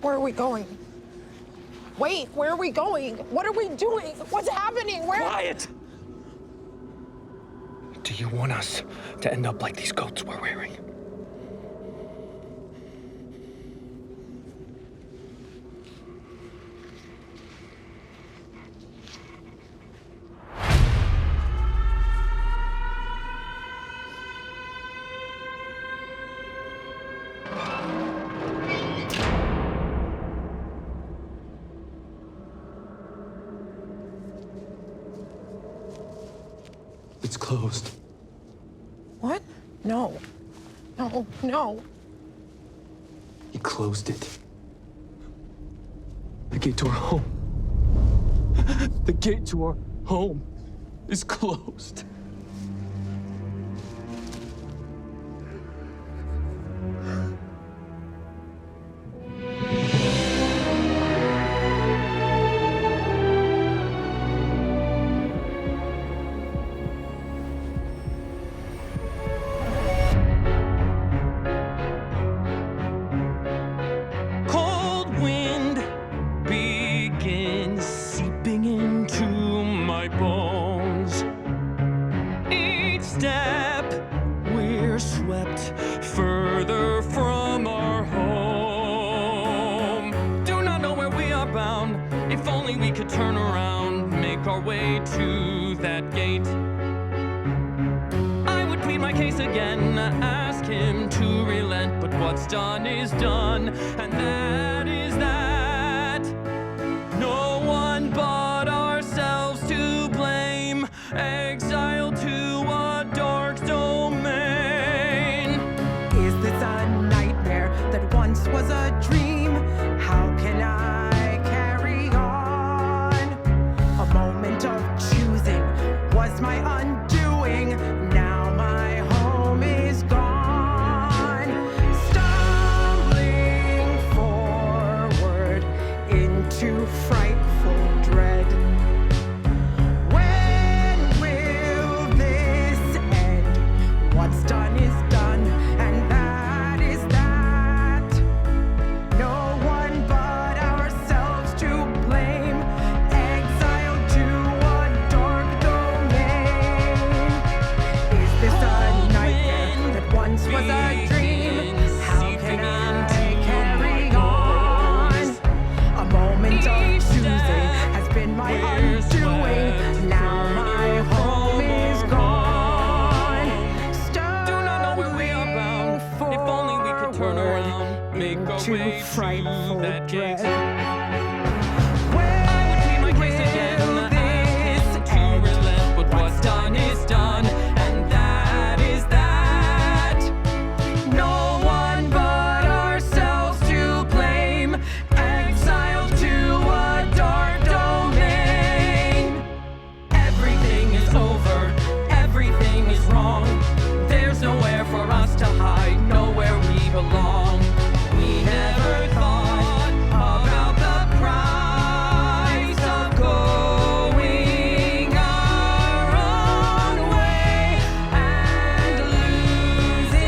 Where are we going? Wait, where are we going? What are we doing? What's happening? Where? Quiet! Do you want us to end up like these coats we're wearing? It's closed. What? No. No, no. He closed it. The gate to our home. The gate to our home is closed. Done is done, and that is that. No one but ourselves to blame. Exile to a dark domain. Is this a nightmare that once was a dream? How can I carry on? A moment of choosing was my undoing. Now my home is gone. To frightful dread. When will this end? What's done is done, and that is that. No one but ourselves to blame. Exile to a dark domain. Is this a nightmare that once was a dream? How can I carry on? A moment of choosing has been my undoing. Now my home is gone. Stumbling forward. If only we could turn around, make our way frightful through that gate. dread. I would plead my case again, ask him to relent, but what's done is done, and that is that. No one but ourselves to blame. Exile to a dark domain. Everything is over, everything is wrong. There's nowhere for us to hide, nowhere we belong. We never thought about the price of going our own way and losing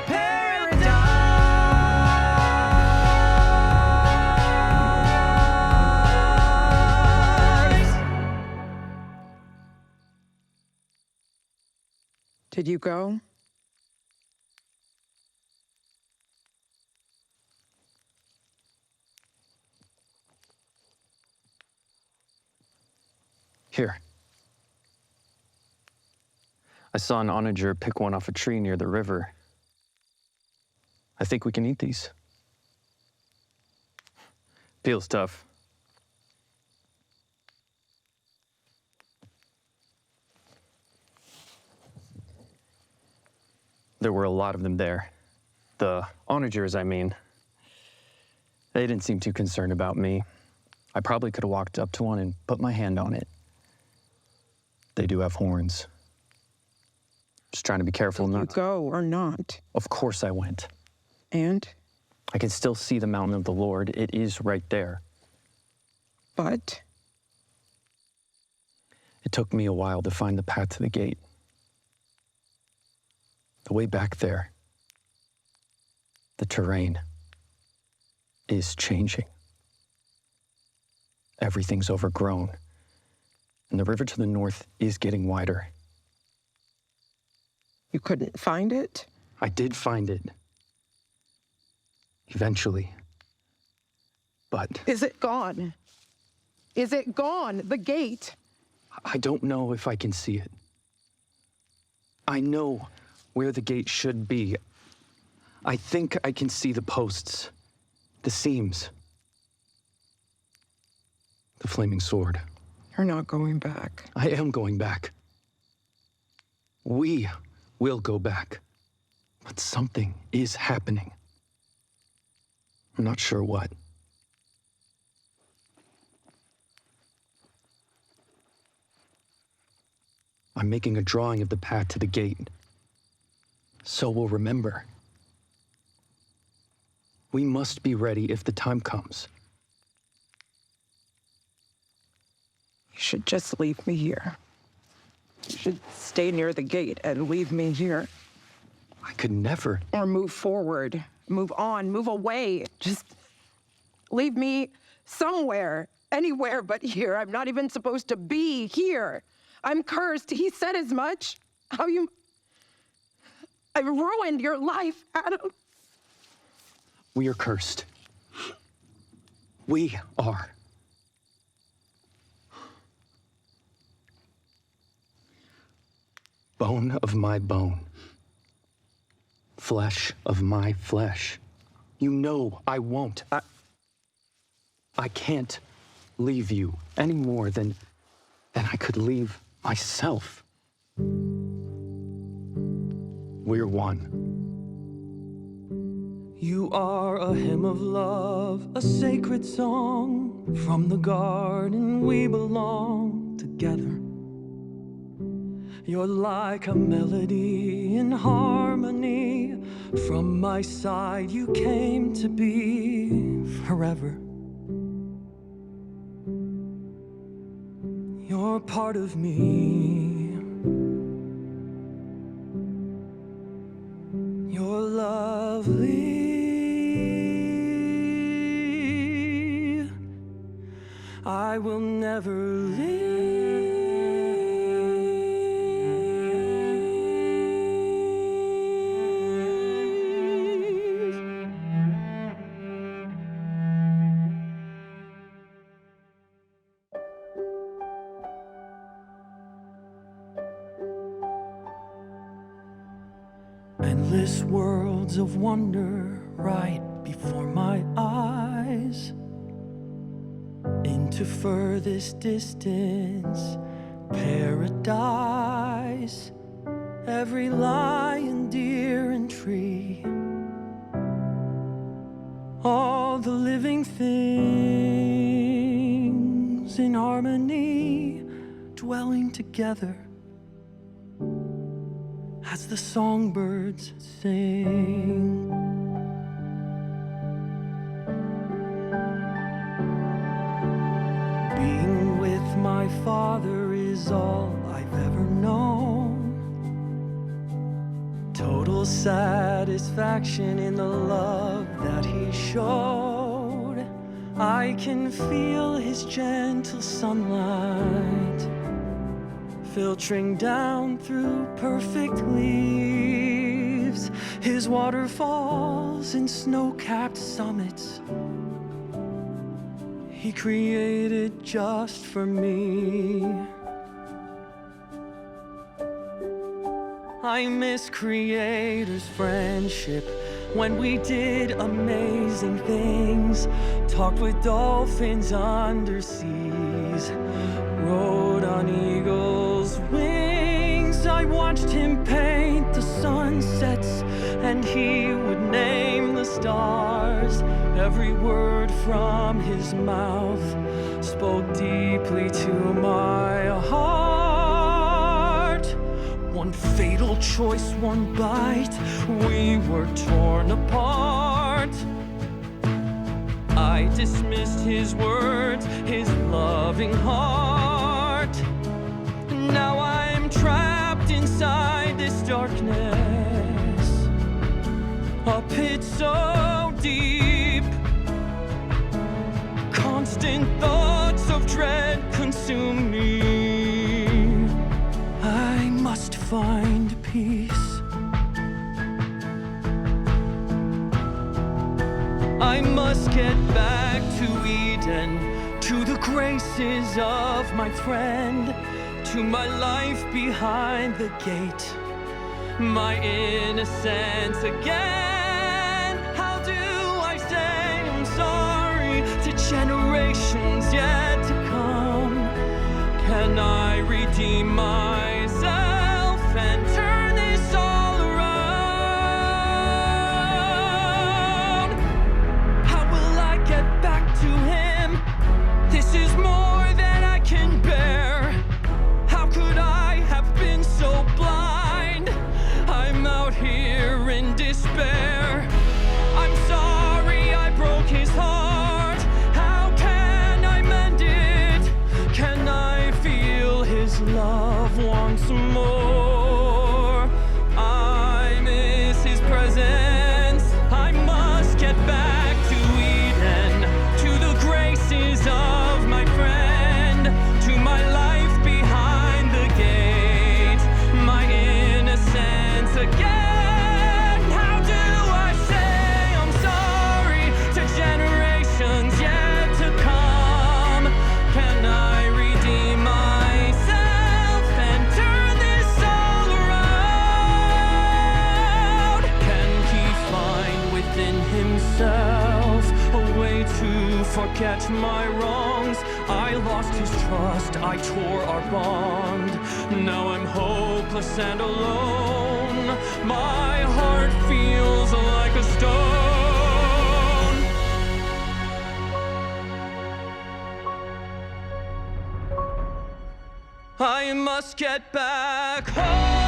paradise. Did you go? Here. I saw an onager pick one off a tree near the river. I think we can eat these. Feels tough. There were a lot of them there. The onagers, I mean. They didn't seem too concerned about me. I probably could have walked up to one and put my hand on it. They do have horns. Just trying to be careful not to. Go or not? Of course I went. And? I can still see the mountain of the Lord. It is right there. But? It took me a while to find the path to the gate. The way back there. The terrain. is changing. Everything's overgrown, and the river to the north is getting wider. You couldn't find it? I did find it. Eventually. But Is it gone? Is it gone? The gate? I don't know if I can see it. I know where the gate should be. I think I can see the posts, the seams, the flaming sword. You're not going back. I am going back. We will go back. But something is happening. I'm not sure what. I'm making a drawing of the path to the gate. So we'll remember. We must be ready if the time comes. You should just leave me here. You should stay near the gate and leave me here. I could never. Or move forward, move on, move away. Just leave me somewhere, anywhere but here. I'm not even supposed to be here. I'm cursed. He said as much. I've ruined your life, Adam. We are cursed. We are. Bone of my bone. Flesh of my flesh. You know I won't. I can't leave you any more than I could leave myself. We're one. You are a hymn of love, a sacred song. From the garden we belong together. You're like a melody in harmony. From my side you came to be forever. You're part of me. You're lovely. I will never leave. Endless worlds of wonder right before my eyes. Into furthest distance, paradise. Every lion, deer, and tree. All the living things in harmony, dwelling together. As the songbirds sing. Being with my father is all I've ever known. Total satisfaction in the love that he showed. I can feel his gentle sunlight filtering down through perfect leaves, his waterfalls and snow-capped summits he created just for me. I miss Creator's friendship when we did amazing things, talked with dolphins under seas, rode on eagles' wings. I watched him paint the sunsets, and he would name the stars. Every word from his mouth spoke deeply to my heart. One fatal choice, one bite, we were torn apart. I dismissed his words, his loving heart. Now I'm trapped inside this darkness, a pit so deep. must find peace. I must get back to Eden, to the graces of my friend, to my life behind the gate, my innocence again. How do I say I'm sorry to generations yet to come? Can I redeem myself and turn this all around? How will I get back to him? This is more than I can bear. How could I have been so blind? I'm out here in despair. I'm sorry I broke his heart. How can I mend it? Can I feel his love once more? I miss his presence. I must get back to Eden, to the graces of my friend, to my life behind the gate, my innocence again. How do I say I'm sorry to generations yet to come? Can I redeem myself and turn this all around? Can he find within himself a way to forget my wrongs? I lost his trust, I tore our bond. Now I'm hopeless and alone. My heart feels like a stone. I must get back home.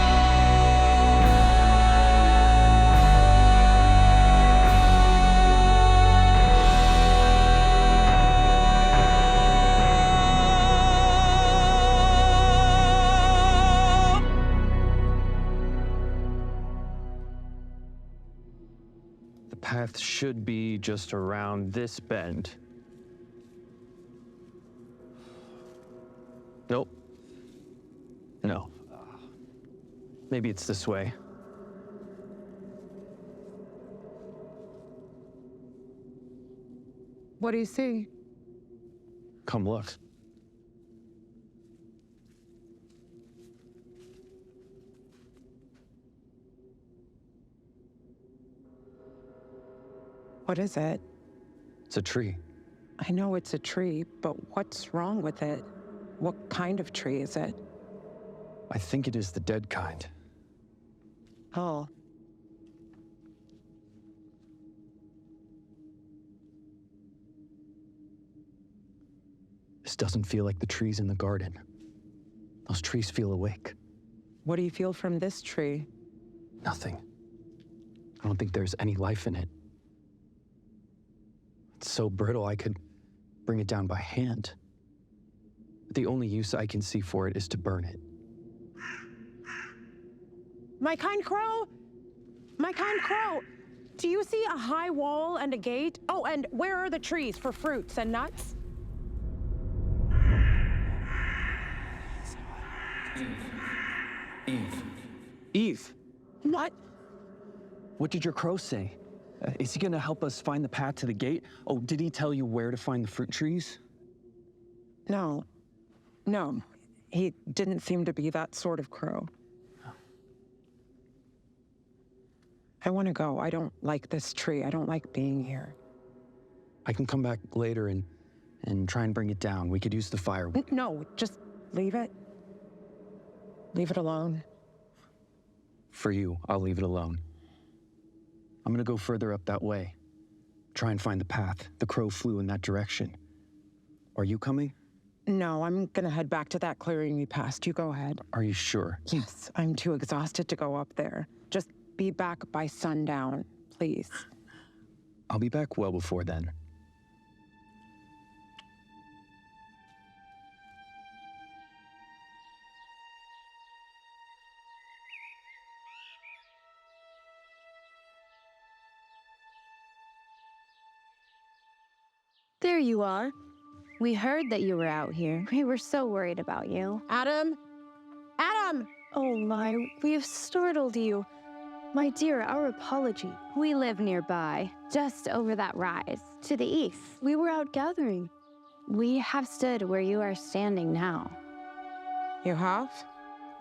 The path should be just around this bend. Nope. No. Maybe it's this way. What do you see? Come look. What is it? It's a tree. I know it's a tree, but what's wrong with it? What kind of tree is it? I think it is the dead kind. Oh. This doesn't feel like the trees in the garden. Those trees feel awake. What do you feel from this tree? Nothing. I don't think there's any life in it. It's so brittle I could bring it down by hand. But the only use I can see for it is to burn it. My kind crow! My kind crow! Do you see a high wall and a gate? Oh, and where are the trees for fruits and nuts? Eve! What? What did your crow say? Is he gonna help us find the path to the gate? Oh, did he tell you where to find the fruit trees? No. No. He didn't seem to be that sort of crow. I want to go. I don't like this tree. I don't like being here. I can come back later and try and bring it down. We could use the firewood. No, just leave it. Leave it alone. For you, I'll leave it alone. I'm gonna go further up that way. Try and find the path. The crow flew in that direction. Are you coming? No, I'm gonna head back to that clearing we passed. You go ahead. Are you sure? Yes, I'm too exhausted to go up there. Just be back by sundown, please. I'll be back well before then. There you are. We heard that you were out here. We were so worried about you. Adam? Adam! Oh my, we have startled you. My dear, our apology. We live nearby, just over that rise, to the east. We were out gathering. We have stood where you are standing now. You have?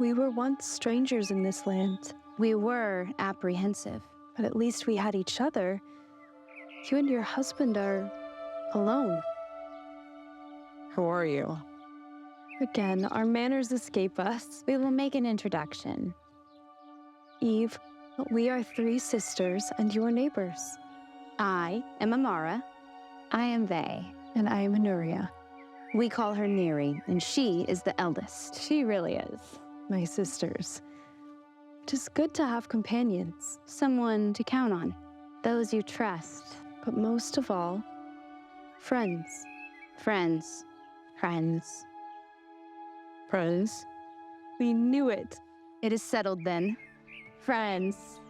We were once strangers in this land, We were apprehensive. but at least we had each other. You and your husband are alone. Who are you? Again, our manners escape us. We will make an introduction. Eve, we are 3 sisters and your neighbors. I am Amara. I am Vey. And I am Anuria, We call her Neri, and she is the eldest. She really is. my sisters. It is good to have companions, Someone to count on. Those you trust. but most of all, friends. Friends. Friends. Friends? We knew it. It is settled then. Friends.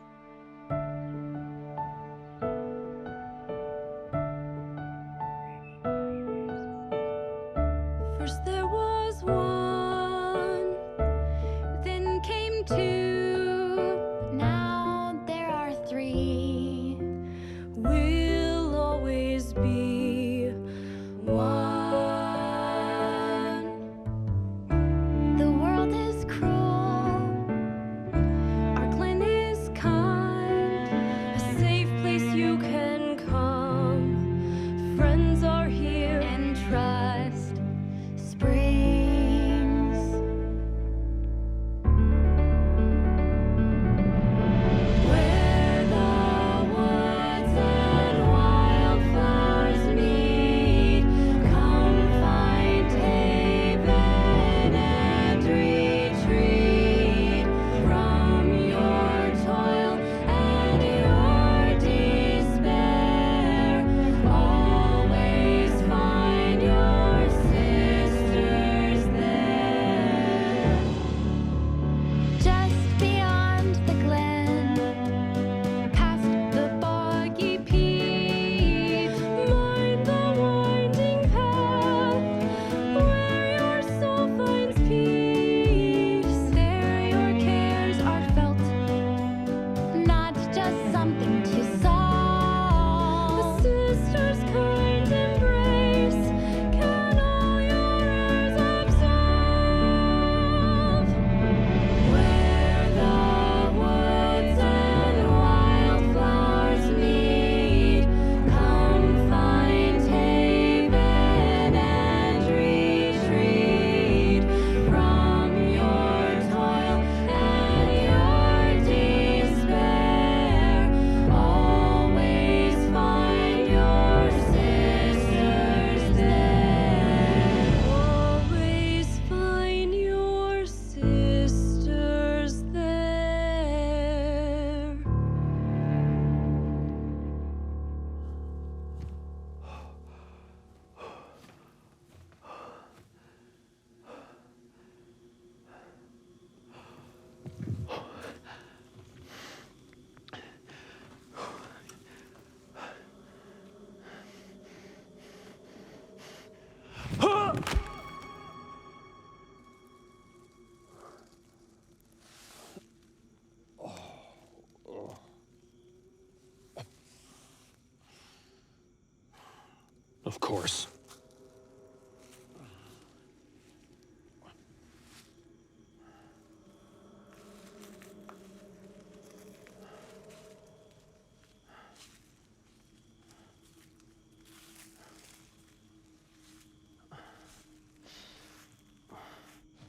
First there was one, then came 2. Now there are 3. We'll always be one. The world is cruel. Our clan is kind. A safe place you can come. Friends are here and trust springs. Where the woods and wildflowers meet, come find haven and retreat from your toil and your despair. Always find your sisters there. Just beyond the glen, past the boggy peak, mind the winding path where your soul finds peace. There your cares are felt, not just something to solve. The sisters' kind embrace can all your errors absolve. Where the woods and wildflowers meet, come find haven and retreat from your toil and your despair. Always find your sisters there. Always find your sisters there. Of course.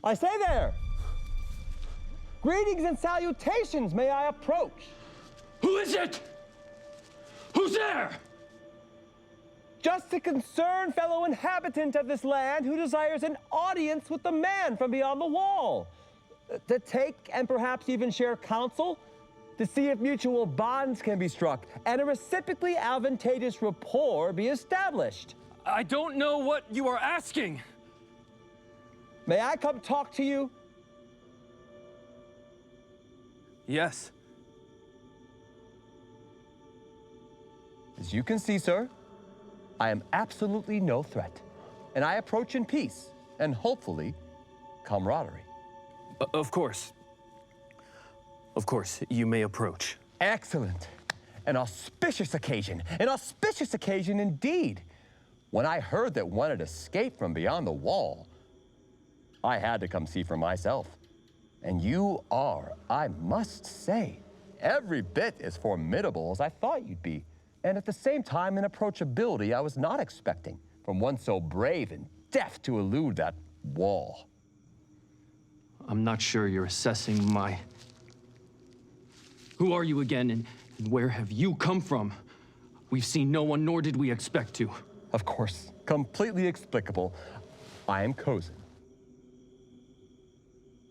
I say there! Greetings and salutations, may I approach? Who is it? Who's there? Just a concerned fellow inhabitant of this land who desires an audience with the man from beyond the wall. To take and perhaps even share counsel, to see if mutual bonds can be struck and a reciprocally advantageous rapport be established. I don't know what you are asking. May I come talk to you? Yes. As you can see, sir, I am absolutely no threat, and I approach in peace and hopefully camaraderie. Of course. Of course, you may approach. Excellent. An auspicious occasion. An auspicious occasion indeed. When I heard that one had escaped from beyond the wall, I had to come see for myself. And you are, I must say, every bit as formidable as I thought you'd be. And at the same time, an approachability I was not expecting from one so brave and deft to elude that wall. I'm not sure you're assessing my... Who are you again, and where have you come from? We've seen no one, nor did we expect to. Of course, completely explicable. I am Coen.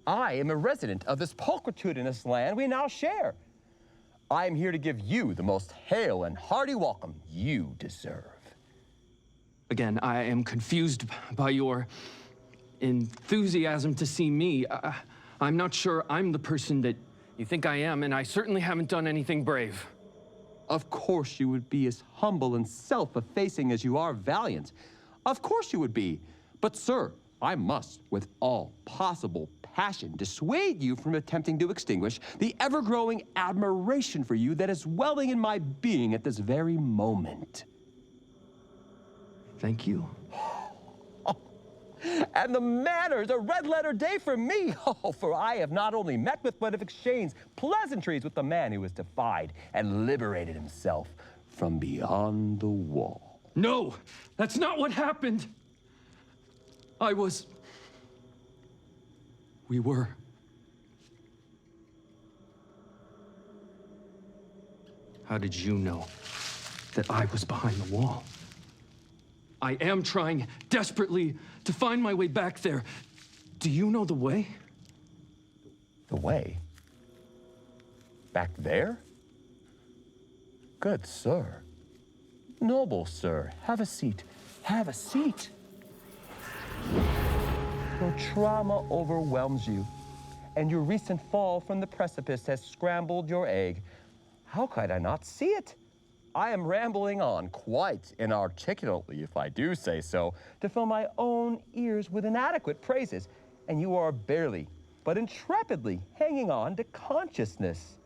I am a resident of this pulchritudinous land we now share. I am here to give you the most hail and hearty welcome you deserve. Again, I am confused by your enthusiasm to see me. I'm not sure I'm the person that you think I am, and I certainly haven't done anything brave. Of course you would be as humble and self-effacing as you are valiant. Of course you would be. But sir, I must, with all possible passion, dissuade you from attempting to extinguish the ever-growing admiration for you that is welling in my being at this very moment. Thank you. And the manner's a red-letter day for me. Oh, for I have not only met with, but have exchanged pleasantries with the man who has defied and liberated himself from beyond the wall. No, that's not what happened. We were. How did you know that I was behind the wall? I am trying desperately to find my way back there. Do you know the way? The way? Back there? Good sir. Noble sir, have a seat. Have a seat. Your trauma overwhelms you, and your recent fall from the precipice has scrambled your egg. How could I not see it? I am rambling on quite inarticulately, if I do say so, to fill my own ears with inadequate praises, and you are barely, but intrepidly hanging on to consciousness.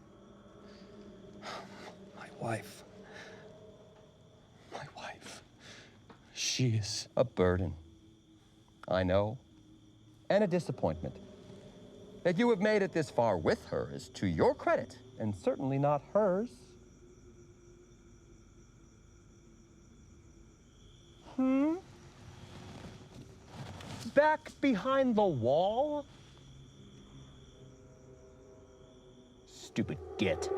My wife. She is a burden, I know, and a disappointment. That you have made it this far with her is to your credit, and certainly not hers. Back behind the wall? Stupid git.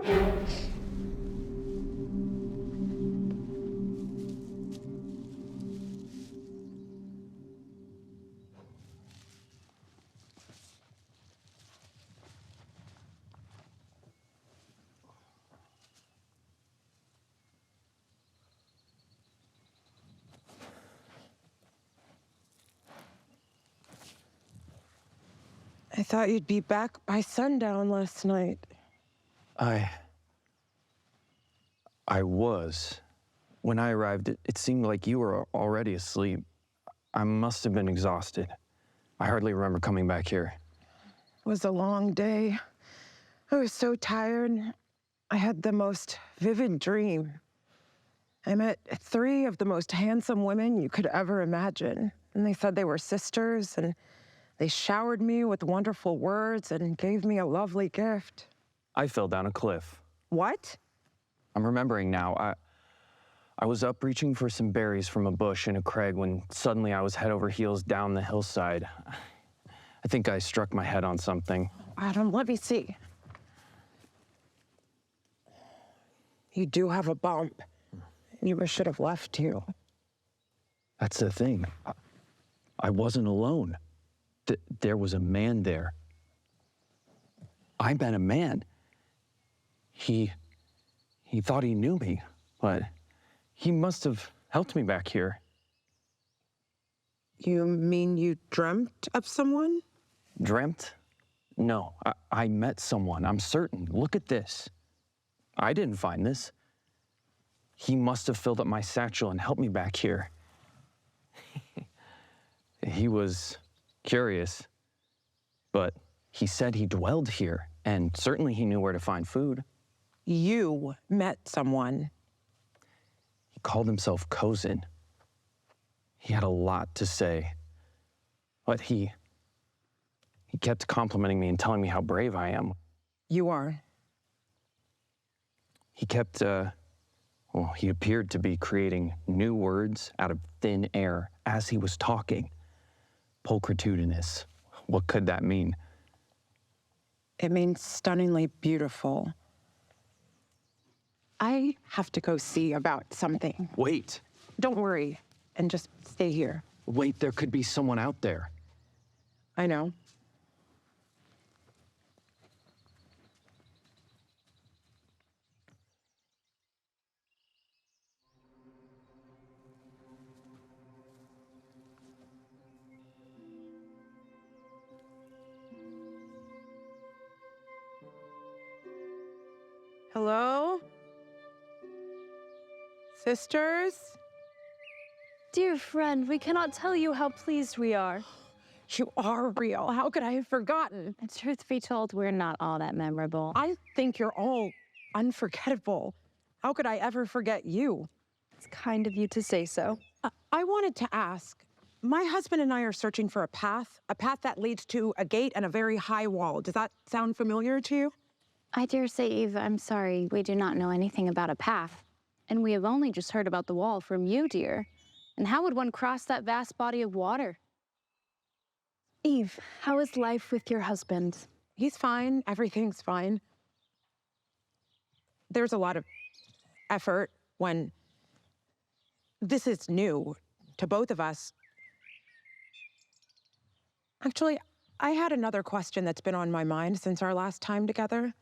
I thought you'd be back by sundown last night. I was. When I arrived, it seemed like you were already asleep. I must have been exhausted. I hardly remember coming back here. It was a long day. I was so tired. I had the most vivid dream. I met 3 of the most handsome women you could ever imagine. And they said they were sisters, and they showered me with wonderful words and gave me a lovely gift. I fell down a cliff. What? I'm remembering now. I was up reaching for some berries from a bush in a crag when suddenly I was head over heels down the hillside. I think I struck my head on something. Adam, let me see. You do have a bump. You should have left you. That's the thing. I wasn't alone. There was a man there. I met a man. He thought he knew me, but he must have helped me back here. You mean you dreamt of someone? Dreamt? No, I met someone, I'm certain. Look at this. I didn't find this. He must have filled up my satchel and helped me back here. He was curious, but he said he dwelled here. And certainly he knew where to find food. You met someone. He called himself Coen. He had a lot to say. But he kept complimenting me and telling me how brave I am. You are. He kept, he appeared to be creating new words out of thin air as he was talking. Pulchritudinous. What could that mean? It means stunningly beautiful. I have to go see about something. Wait. Don't worry, and just stay here. Wait, there could be someone out there. I know. Hello? Sisters? Dear friend, we cannot tell you how pleased we are. You are real. How could I have forgotten? And truth be told, we're not all that memorable. I think you're all unforgettable. How could I ever forget you? It's kind of you to say so. I wanted to ask, my husband and I are searching for a path that leads to a gate and a very high wall. Does that sound familiar to you? I dare say, Eve, I'm sorry, we do not know anything about a path. And we have only just heard about the wall from you, dear. And how would one cross that vast body of water? Eve, how is life with your husband? He's fine. Everything's fine. There's a lot of effort when this is new to both of us. Actually, I had another question that's been on my mind since our last time together.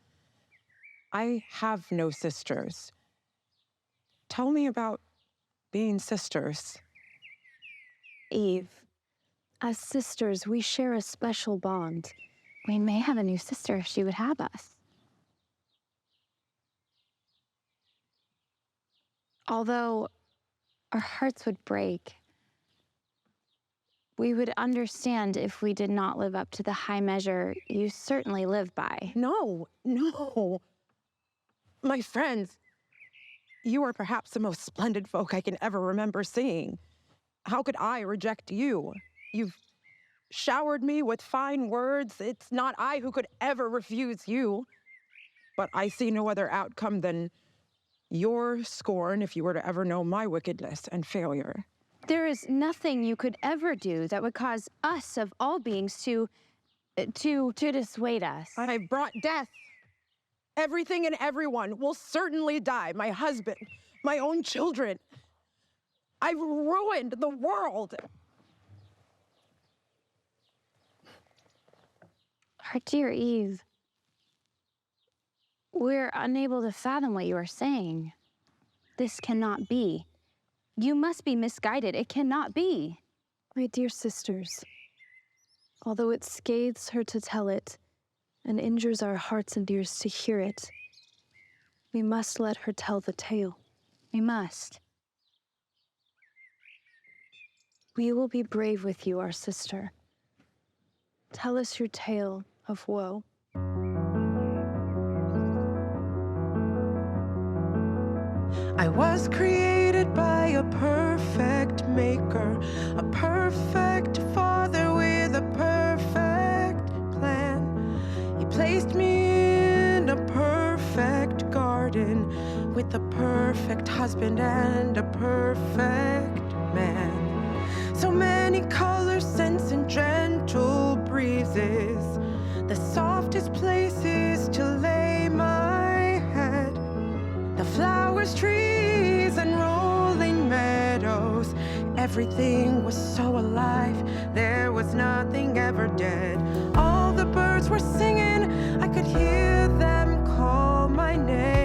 I have no sisters. Tell me about being sisters. Eve, as sisters, we share a special bond. We may have a new sister if she would have us. Although our hearts would break, we would understand if we did not live up to the high measure you certainly live by. No. My friends, you are perhaps the most splendid folk I can ever remember seeing. How could I reject you? You've showered me with fine words. It's not I who could ever refuse you. But I see no other outcome than your scorn if you were to ever know my wickedness and failure. There is nothing you could ever do that would cause us, of all beings, to dissuade us. I've brought death. Everything and everyone will certainly die. My husband, my own children. I've ruined the world. Our dear Eve, we're unable to fathom what you are saying. This cannot be. You must be misguided. It cannot be. My dear sisters, although it scathes her to tell it and injures our hearts and ears to hear it, we must let her tell the tale. We must. We will be brave with you, our sister. Tell us your tale of woe. I was created by a perfect maker, a perfect father with a perfect plan. He placed me in a perfect garden with a perfect husband and a perfect man. So many colors, scents, and gentle breezes, the softest places to lay my head. The flowers, trees, and rolling meadows, everything was so alive, there was nothing ever dead. All the birds were singing, I could hear them call my name.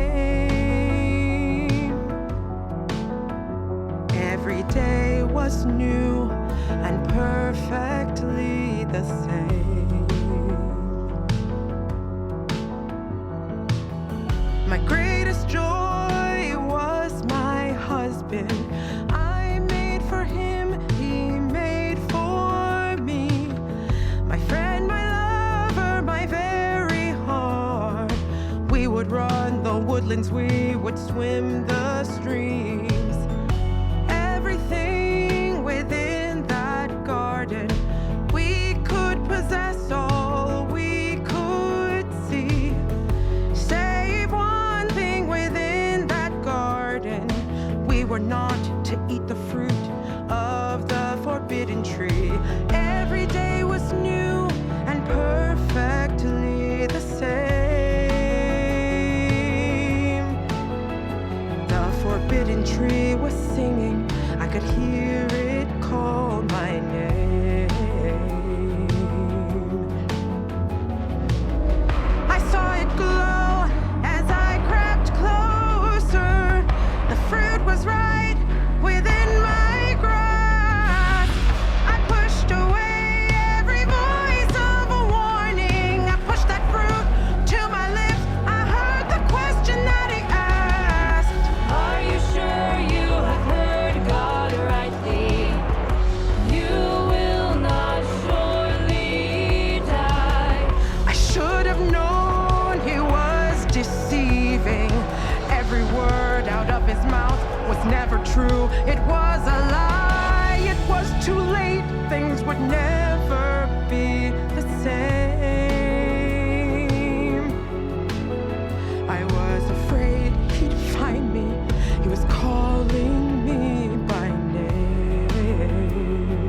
Every day was new and perfectly the same. My greatest joy was my husband. I made for him, he made for me. My friend, my lover, my very home. We would run the woodlands, we would swim the streams. Everything within that garden, we could possess all we could see. Save one thing within that garden, we were not to eat the fruit of the forbidden tree. Every day was new and perfectly the same. The forbidden tree was singing, I could hear it call my name. I saw it glow as I crept closer. The fruit was right within my grasp. I pushed away every voice of a warning. I pushed that fruit to my lips. I heard the question that he asked. Are you sure you have heard God rightly? You will not surely die. I should have known he was deceiving. Every word out of his mouth was never true. It was a lie. It was too late. Things would never be the same. I was afraid he'd find me. He was calling me by name.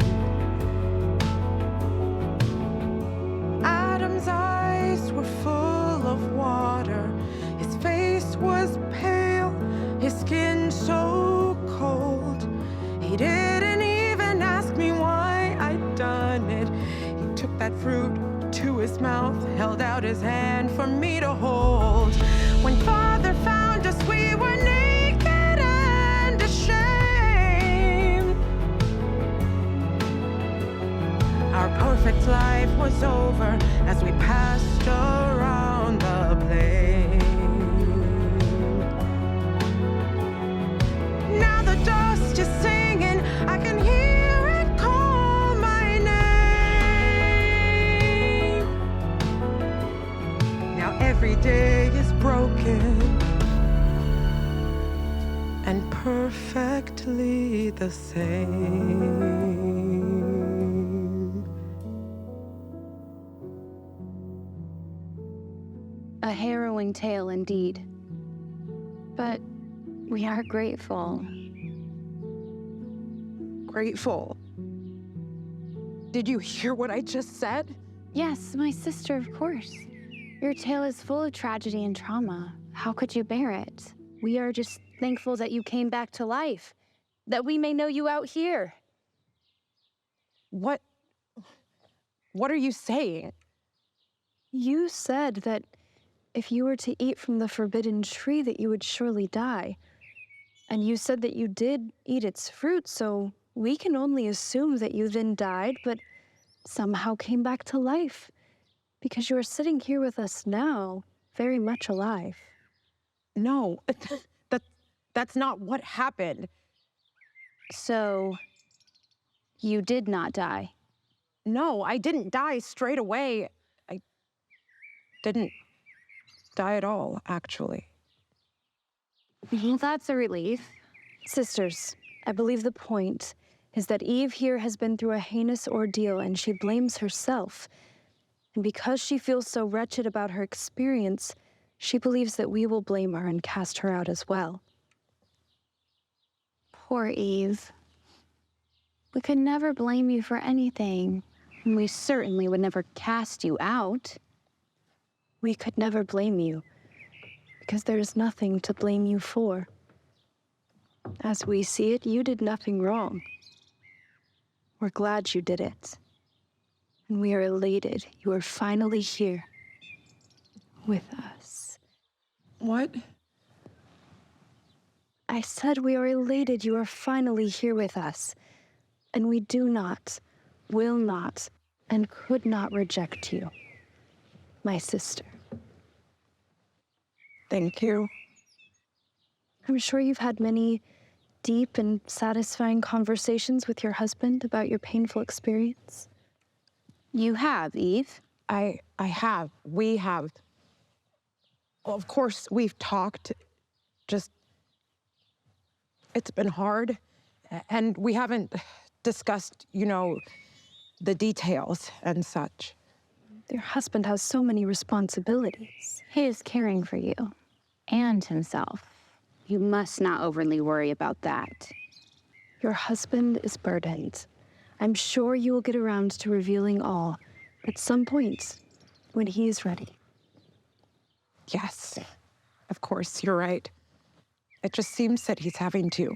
Adam's eyes were full of water. His face was pale, his skin so cold. He didn't even ask me why I'd done it. He took that fruit to his mouth, held out his hand for me to hold. When Father found us, we were naked and ashamed. Our perfect life was over as we passed around the blade. Now the dust is singing, I can hear it call my name. Now every day is broken and perfectly the same. A harrowing tale indeed. But we are grateful. Grateful. Did you hear what I just said? Yes, my sister, of course. Your tale is full of tragedy and trauma. How could you bear it? We are just thankful that you came back to life, that we may know you out here. What are you saying? You said that if you were to eat from the forbidden tree, that you would surely die. And you said that you did eat its fruit, so we can only assume that you then died, but somehow came back to life. Because you are sitting here with us now, very much alive. No, that's not what happened. So, you did not die. No, I didn't die straight away. I didn't die at all, actually. Well, that's a relief. Sisters, I believe the point is that Eve here has been through a heinous ordeal and she blames herself. And because she feels so wretched about her experience, she believes that we will blame her and cast her out as well. Poor Eve. We could never blame you for anything, and we certainly would never cast you out. We could never blame you, because there is nothing to blame you for. As we see it, you did nothing wrong. We're glad you did it. And we are elated you are finally here with us. What? I said we are elated you are finally here with us. And we do not, will not, and could not reject you, my sister. Thank you. I'm sure you've had many deep and satisfying conversations with your husband about your painful experience. You have, Eve. I have. We have. Of course, we've talked, just, it's been hard, and we haven't discussed, the details and such. Your husband has so many responsibilities. He is caring for you and himself. You must not overly worry about that. Your husband is burdened. I'm sure you will get around to revealing all at some point when he is ready. Yes, of course, you're right. It just seems that he's having to,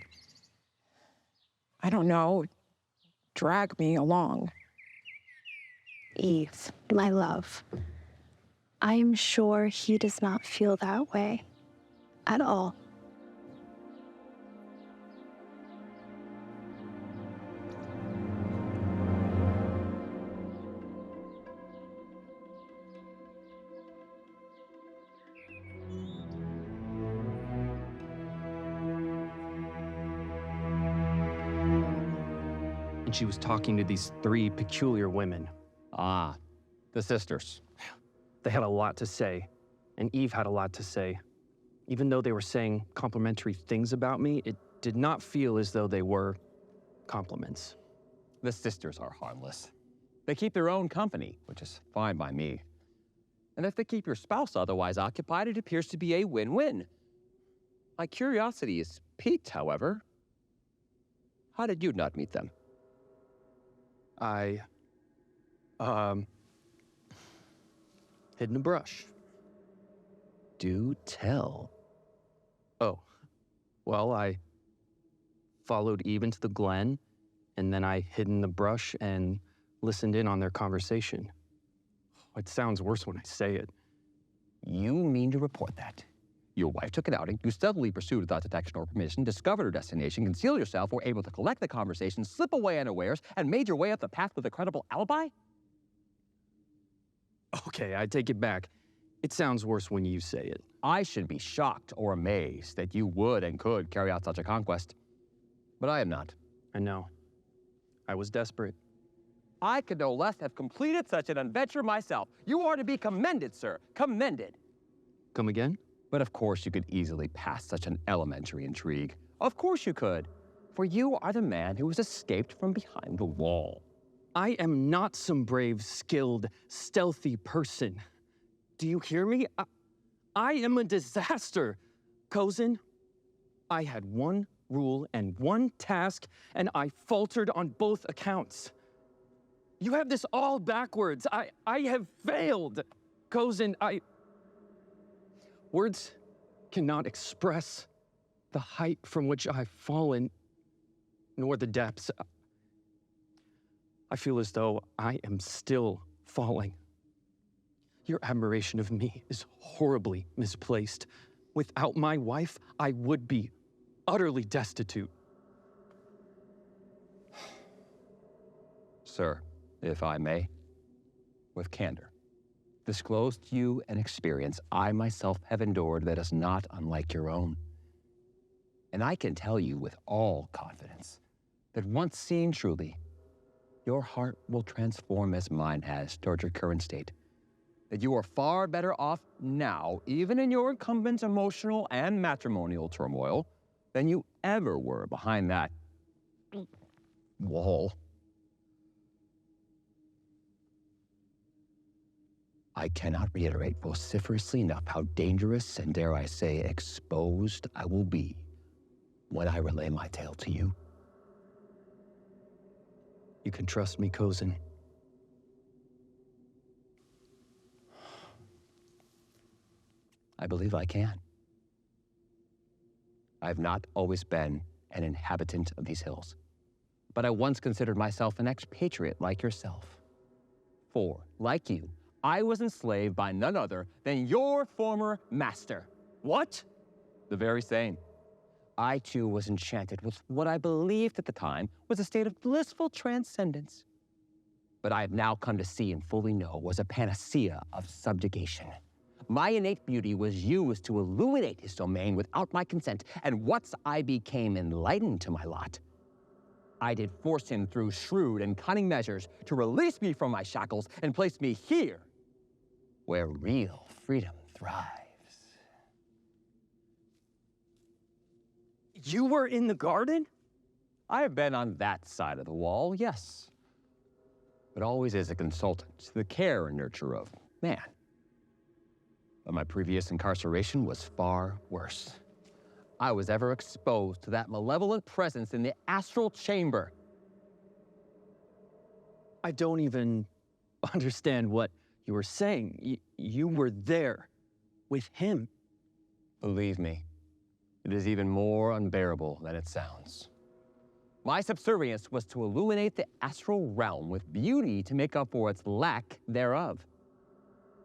I don't know, drag me along. Eve, my love, I am sure he does not feel that way at all. And she was talking to these three peculiar women. Ah, the sisters. They had a lot to say, and Eve had a lot to say. Even though they were saying complimentary things about me, it did not feel as though they were compliments. The sisters are harmless. They keep their own company, which is fine by me. And if they keep your spouse otherwise occupied, it appears to be a win-win. My curiosity is piqued, however. How did you not meet them? I, hid in a brush. Do tell. Oh, well, I followed Eve into the glen, and then I hid in the brush and listened in on their conversation. It sounds worse when I say it. You mean to report that? Your wife took an outing, you stealthily pursued without detection or permission, discovered her destination, concealed yourself, were able to collect the conversation, slip away unawares, and made your way up the path with a credible alibi? Okay, I take it back. It sounds worse when you say it. I should be shocked or amazed that you would and could carry out such a conquest. But I am not. I know. I was desperate. I could no less have completed such an adventure myself. You are to be commended, sir. Commended. Come again? But of course you could easily pass such an elementary intrigue. Of course you could. For you are the man who has escaped from behind the wall. I am not some brave, skilled, stealthy person. Do you hear me? I am a disaster. Coen, I had one rule and one task, and I faltered on both accounts. You have this all backwards. I have failed. Coen, words cannot express the height from which I've fallen, nor the depths. I feel as though I am still falling. Your admiration of me is horribly misplaced. Without my wife, I would be utterly destitute. Sir, if I may, with candor, disclose to you an experience I myself have endured that is not unlike your own. And I can tell you with all confidence that once seen truly, your heart will transform as mine has toward your current state. That you are far better off now, even in your incumbent emotional and matrimonial turmoil, than you ever were behind that wall. I cannot reiterate vociferously enough how dangerous and, dare I say, exposed I will be when I relay my tale to you. You can trust me, Coen. I believe I can. I have not always been an inhabitant of these hills, but I once considered myself an expatriate like yourself. For, like you, I was enslaved by none other than your former master. What? The very same. I, too, was enchanted with what I believed at the time was a state of blissful transcendence. But I have now come to see and fully know was a panacea of subjugation. My innate beauty was used to illuminate his domain without my consent, and once I became enlightened to my lot, I did force him through shrewd and cunning measures to release me from my shackles and place me here, where real freedom thrives. You were in the garden? I have been on that side of the wall, yes. But always as a consultant to the care and nurture of man. But my previous incarceration was far worse. I was ever exposed to that malevolent presence in the astral chamber. I don't even understand what you were saying. You were there with him. Believe me, it is even more unbearable than it sounds. My subservience was to illuminate the astral realm with beauty to make up for its lack thereof.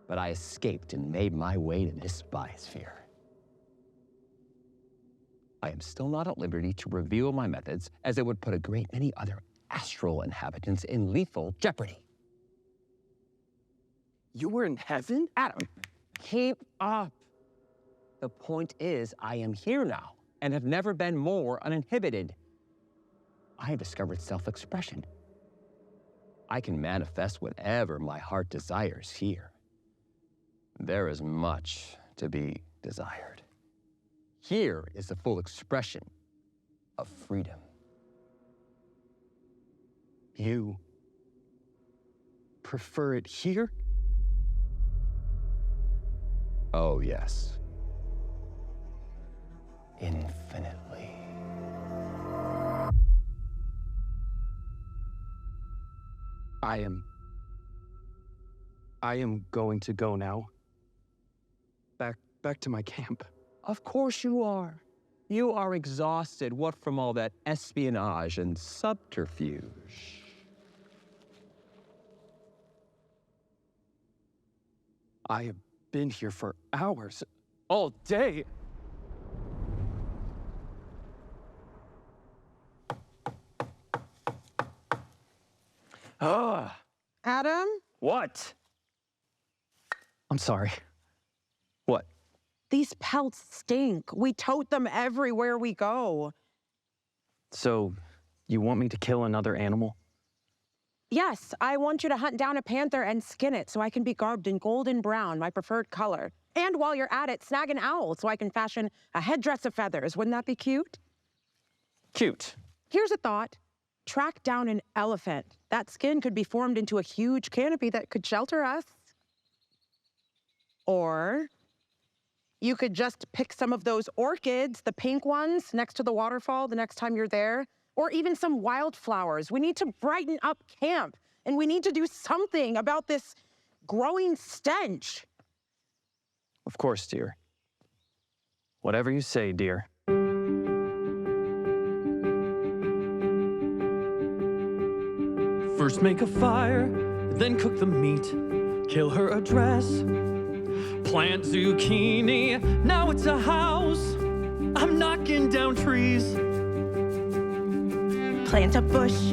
But I escaped and made my way to this biosphere. I am still not at liberty to reveal my methods, as it would put a great many other astral inhabitants in lethal jeopardy. You were in heaven? Adam, keep up. The point is, I am here now and have never been more uninhibited. I have discovered self-expression. I can manifest whatever my heart desires here. There is much to be desired. Here is the full expression of freedom. You prefer it here? Oh, yes. Infinitely. I am going to go now. Back to my camp. Of course you are. You are exhausted, what from all that espionage and subterfuge. I have been here for hours, all day. Ah, Adam? what? I'm sorry. What? These pelts stink. We tote them everywhere we go. So, you want me to kill another animal? Yes, I want you to hunt down a panther and skin it so I can be garbed in golden brown, my preferred color. And while you're at it, snag an owl so I can fashion a headdress of feathers. Wouldn't that be cute? Cute. Here's a thought. Track down an elephant. That skin could be formed into a huge canopy that could shelter us. Or you could just pick some of those orchids, the pink ones, next to the waterfall the next time you're there. Or even some wildflowers. We need to brighten up camp. And we need to do something about this growing stench. Of course, dear. Whatever you say, dear. First make a fire, then cook the meat. Kill her a dress. Plant zucchini, now it's a house. I'm knocking down trees. Plant a bush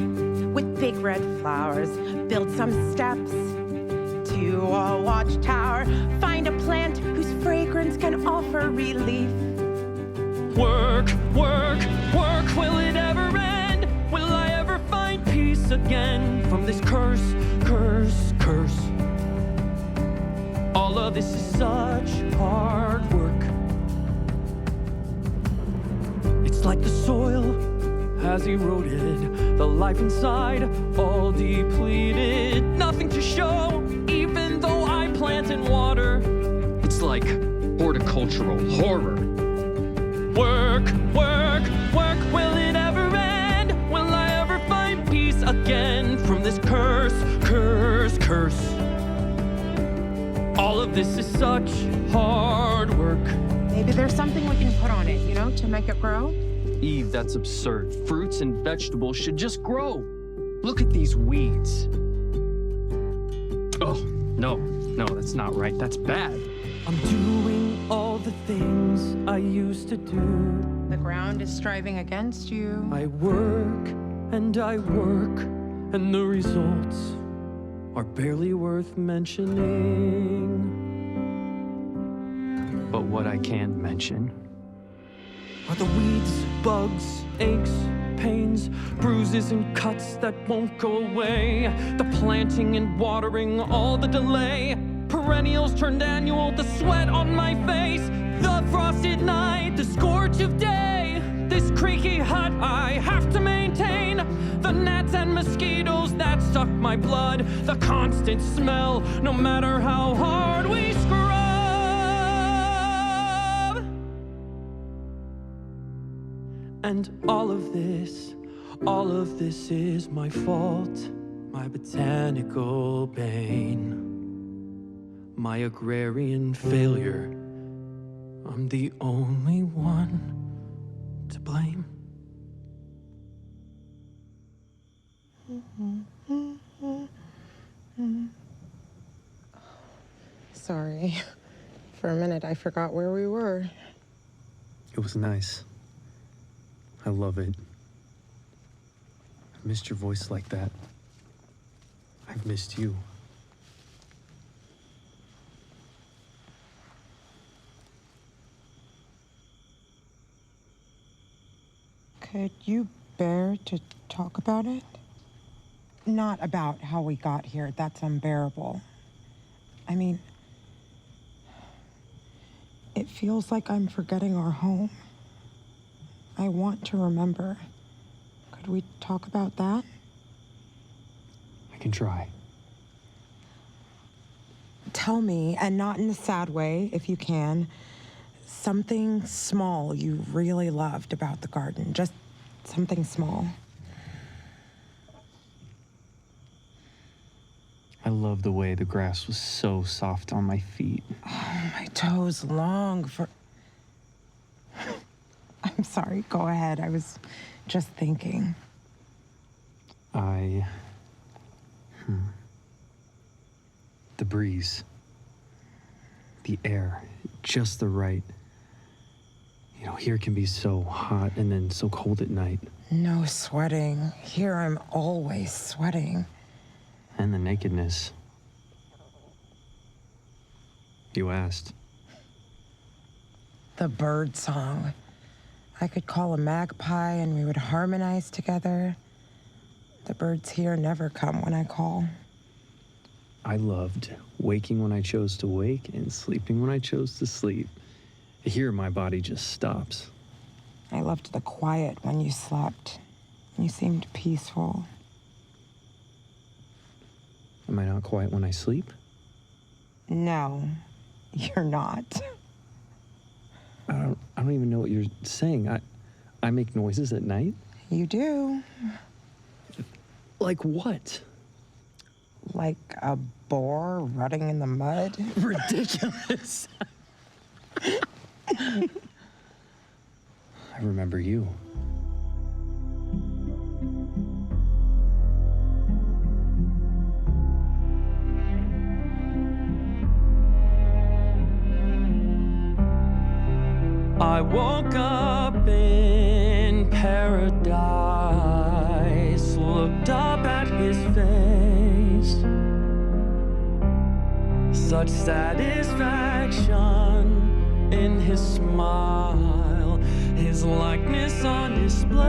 with big red flowers. Build some steps to a watchtower. Find a plant whose fragrance can offer relief. Work, work, work, will it ever end? Will I ever find peace again from this curse, curse, curse? All of this is such hard work. It's like the soil has eroded, the life inside all depleted. Nothing to show, even though I plant and water. It's like horticultural horror. Work, work, work, will it ever end? Will I ever find peace again from this curse, curse, curse? All of this is such hard work. Maybe there's something we can put on it, you know, to make it grow? Eve, that's absurd. Fruits and vegetables should just grow. Look at these weeds. Oh, no, that's not right. That's bad. I'm doing all the things I used to do. The ground is striving against you. I work, and the results are barely worth mentioning. But what I can mention Are the weeds, bugs, aches, pains, bruises and cuts that won't go away? The planting and watering, all the delay. Perennials turned annual, the sweat on my face. The frosted night, the scorch of day. This creaky hut I have to maintain, the gnats and mosquitoes that suck my blood, the constant smell, no matter how hard we scrub. And all of this is my fault, my botanical bane, my agrarian failure. I'm the only one to blame. Sorry. For a minute, I forgot where we were. It was nice. I love it. I missed your voice like that. I've missed you. Could you bear to talk about it? Not about how we got here. That's unbearable. I mean, it feels like I'm forgetting our home. I want to remember. Could we talk about that? I can try. Tell me, and not in a sad way, if you can, something small you really loved about the garden. Just something small. I love the way the grass was so soft on my feet. Oh, my toes long for... I'm sorry, go ahead. I was just thinking. The breeze. The air. Just the right. You know, here can be so hot and then so cold at night. No sweating. Here I'm always sweating. And the nakedness. You asked. The bird song. I could call a magpie and we would harmonize together. The birds here never come when I call. I loved waking when I chose to wake and sleeping when I chose to sleep. Here, my body just stops. I loved the quiet when you slept. You seemed peaceful. Am I not quiet when I sleep? No, you're not. I don't even know what you're saying. I make noises at night? You do. Like what? Like a boar rutting in the mud. Ridiculous. I remember you. I woke up in paradise, looked up at his face. Such satisfaction in his smile, his likeness on display.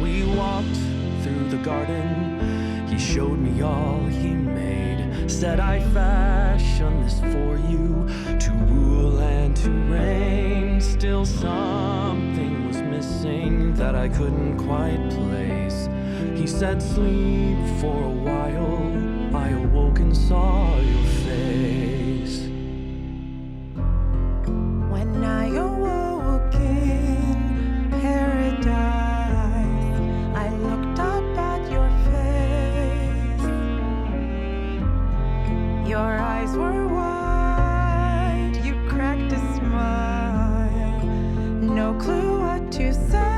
We walked through the garden, he showed me all he made. Said I fashioned this for you, to rule and to reign. Still something was missing that I couldn't quite place. He said sleep for a while, I awoke and saw your face. When I awoke in paradise, I looked up at your face. Your eyes were wide, you cracked a smile, no clue what to say.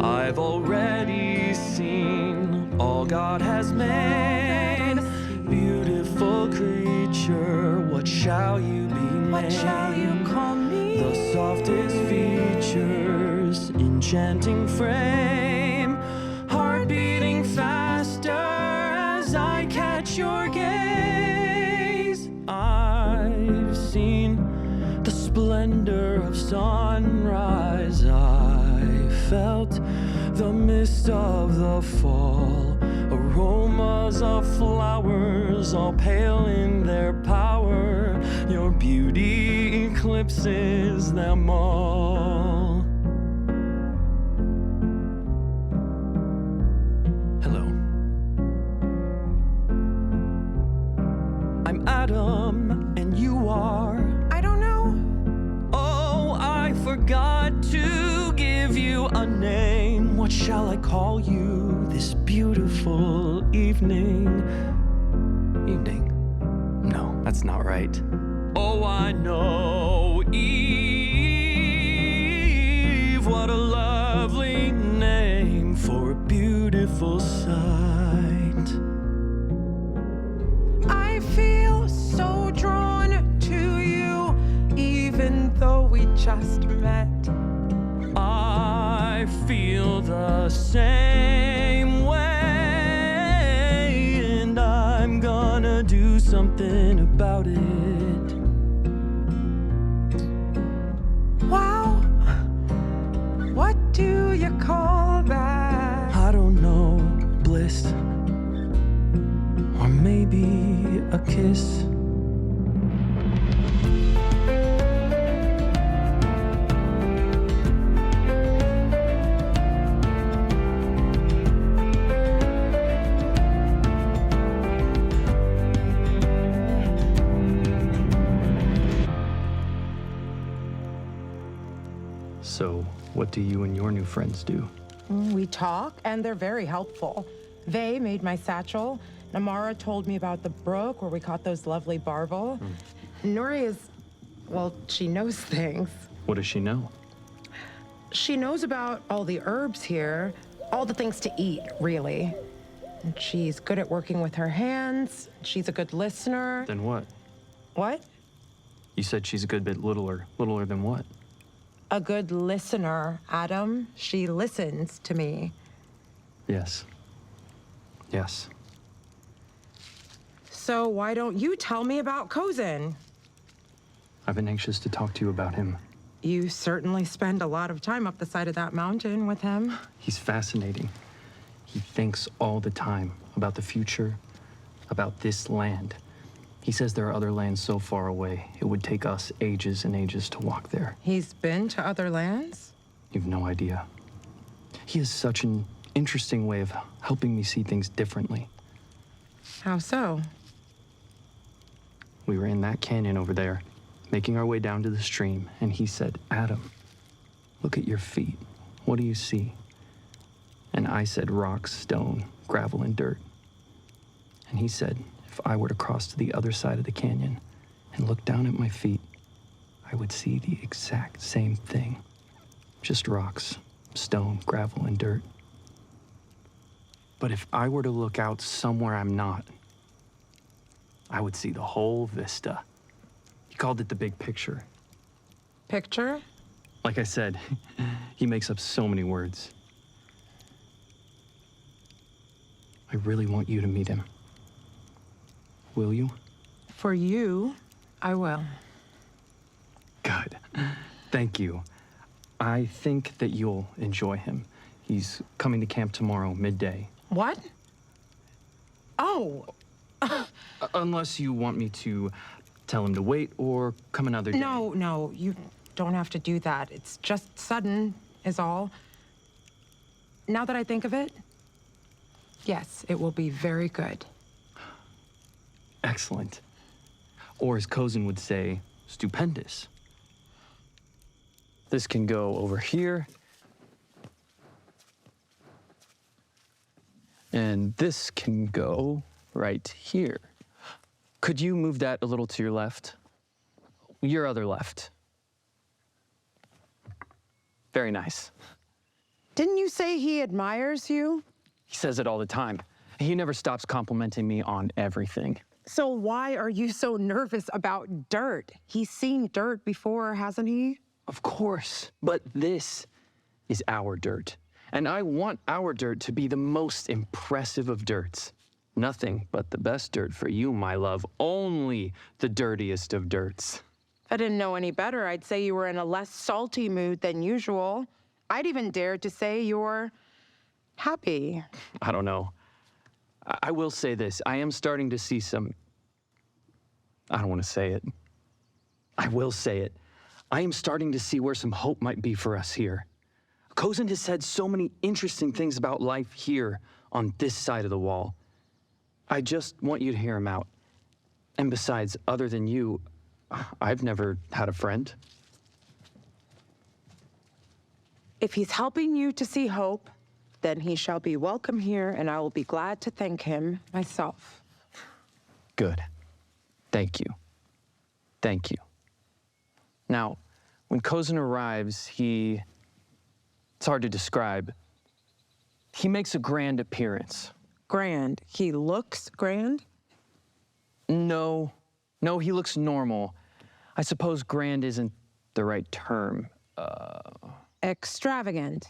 I've already seen all God has made, beautiful creation. shall you be named? What shall you call me? The softest features, enchanting frame, heart beating faster as I catch your gaze. I've seen the splendor of sunrise. I felt the mist of the fall, aromas of flowers, all pale in their power. Your beauty eclipses them all. Hello. I'm Adam, and you are? I don't know. Oh, I forgot to give you a name. What shall I call you this beautiful evening? Evening? No, that's not right. Oh, I know, Eve. What a lovely name for a beautiful sight. I feel so drawn to you, even though we just met. I feel the same way, and I'm gonna do something about it. Wow. What do you call that? I don't know, bliss, or maybe a kiss. So, what do you and your new friends do? We talk, and they're very helpful. They made my satchel. Namara told me about the brook where we caught those lovely barbel. Nuri is, well, she knows things. What does she know? She knows about all the herbs here, all the things to eat, really. And she's good at working with her hands. She's a good listener. Then what? What? You said she's a good bit littler. Littler than what? A good listener, Adam. She listens to me. Yes. Yes. So why don't you tell me about Coen? I've been anxious to talk to you about him. You certainly spend a lot of time up the side of that mountain with him. He's fascinating. He thinks all the time about the future, about this land. He says there are other lands so far away, it would take us ages and ages to walk there. He's been to other lands? You've no idea. He has such an interesting way of helping me see things differently. How so? We were in that canyon over there, making our way down to the stream, and he said, "Adam, look at your feet. What do you see?" And I said, "Rocks, stone, gravel, and dirt." And he said, if I were to cross to the other side of the canyon and look down at my feet, I would see the exact same thing. Just rocks, stone, gravel, and dirt. But if I were to look out somewhere I'm not, I would see the whole vista. He called it the big picture. Picture? Like I said, he makes up so many words. I really want you to meet him. Will you? For you, I will. Good. Thank you. I think that you'll enjoy him. He's coming to camp tomorrow, midday. What? Oh, Unless you want me to tell him to wait or come another day. no, you don't have to do that. It's just sudden, is all. Now that I think of it, yes, it will be very good. Excellent. Or as Coen would say, stupendous. This can go over here. And this can go right here. Could you move that a little to your left? Your other left. Very nice. Didn't you say he admires you? He says it all the time. He never stops complimenting me on everything. So why are you so nervous about dirt? He's seen dirt before, hasn't he? Of course, but this is our dirt. And I want our dirt to be the most impressive of dirts. Nothing but the best dirt for you, my love. Only the dirtiest of dirts. If I didn't know any better, I'd say you were in a less salty mood than usual. I'd even dare to say you're happy. I don't know. I will say this. I am starting to see some... I don't want to say it. I will say it. I am starting to see where some hope might be for us here. Coen has said so many interesting things about life here on this side of the wall. I just want you to hear him out. And besides, other than you, I've never had a friend. If he's helping you to see hope, then he shall be welcome here, and I will be glad to thank him myself. Good. Thank you. Thank you. Now, when Coen arrives, it's hard to describe. He makes a grand appearance. Grand. He looks grand? No, he looks normal. I suppose grand isn't the right term. Extravagant.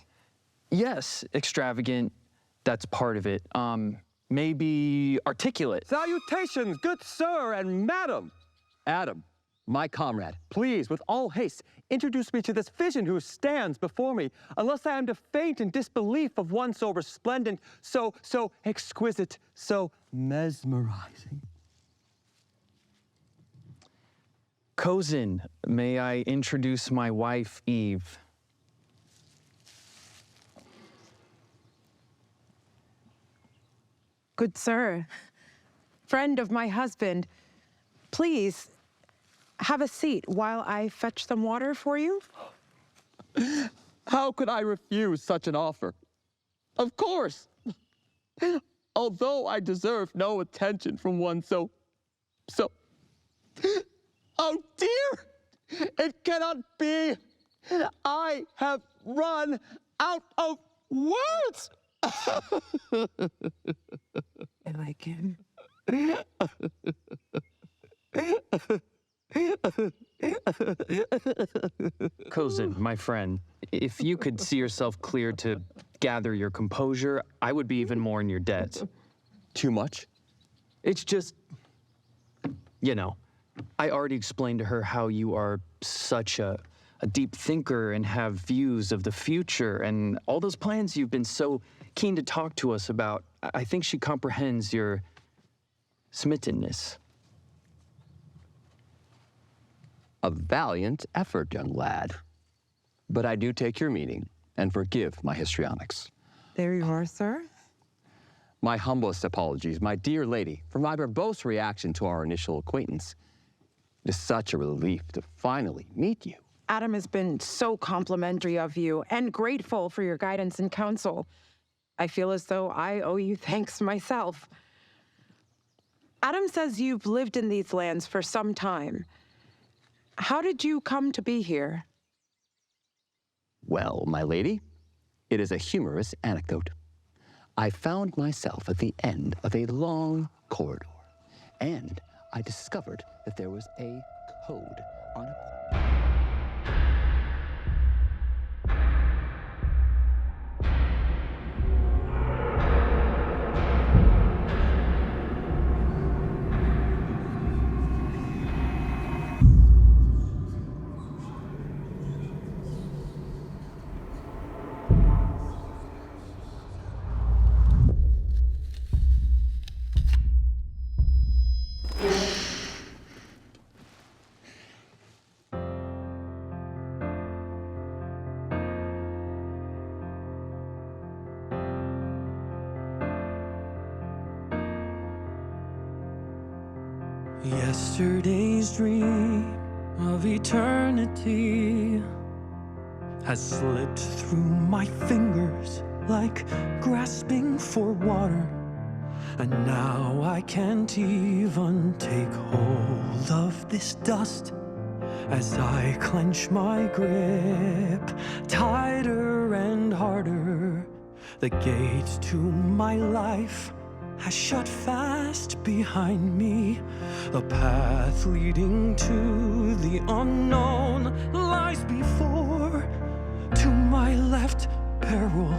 Yes, extravagant. That's part of it. Maybe articulate. Salutations, good sir and madam. Adam, my comrade, please, with all haste, introduce me to this vision who stands before me, unless I am to faint in disbelief of one so resplendent, so exquisite, so mesmerizing. Coen, may I introduce my wife, Eve? Good sir. Friend of my husband, please have a seat while I fetch some water for you. How could I refuse such an offer? Of course. Although I deserve no attention from one so... Oh dear! It cannot be! I have run out of words! I like him. Coen, my friend, if you could see yourself clear to gather your composure, I would be even more in your debt. Too much? It's just, I already explained to her how you are such a deep thinker and have views of the future and all those plans you've been so keen to talk to us about. I think she comprehends your smittenness. A valiant effort, young lad. But I do take your meaning and forgive my histrionics. There you are, sir. My humblest apologies, my dear lady, for my verbose reaction to our initial acquaintance. It is such a relief to finally meet you. Adam has been so complimentary of you and grateful for your guidance and counsel. I feel as though I owe you thanks myself. Adam says you've lived in these lands for some time. How did you come to be here? Well, my lady, it is a humorous anecdote. I found myself at the end of a long corridor, and I discovered that there was a code on a... Yesterday's dream of eternity has slipped through my fingers like grasping for water, and now I can't even take hold of this dust as I clench my grip tighter and harder. The gate to my life has shut fast behind me. A path leading to the unknown lies before. To my left, peril,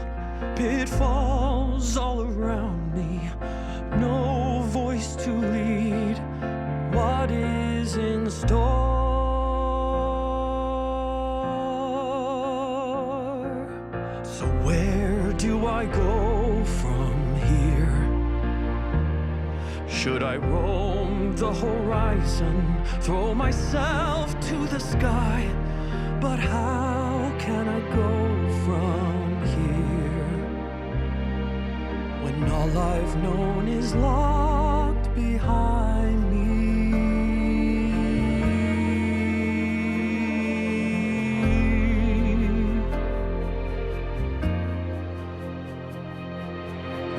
pitfalls all around me. No voice to lead what is in store. So where do I go from here? Should I roam the horizon, throw myself to the sky? But how can I go from here when all I've known is locked behind me?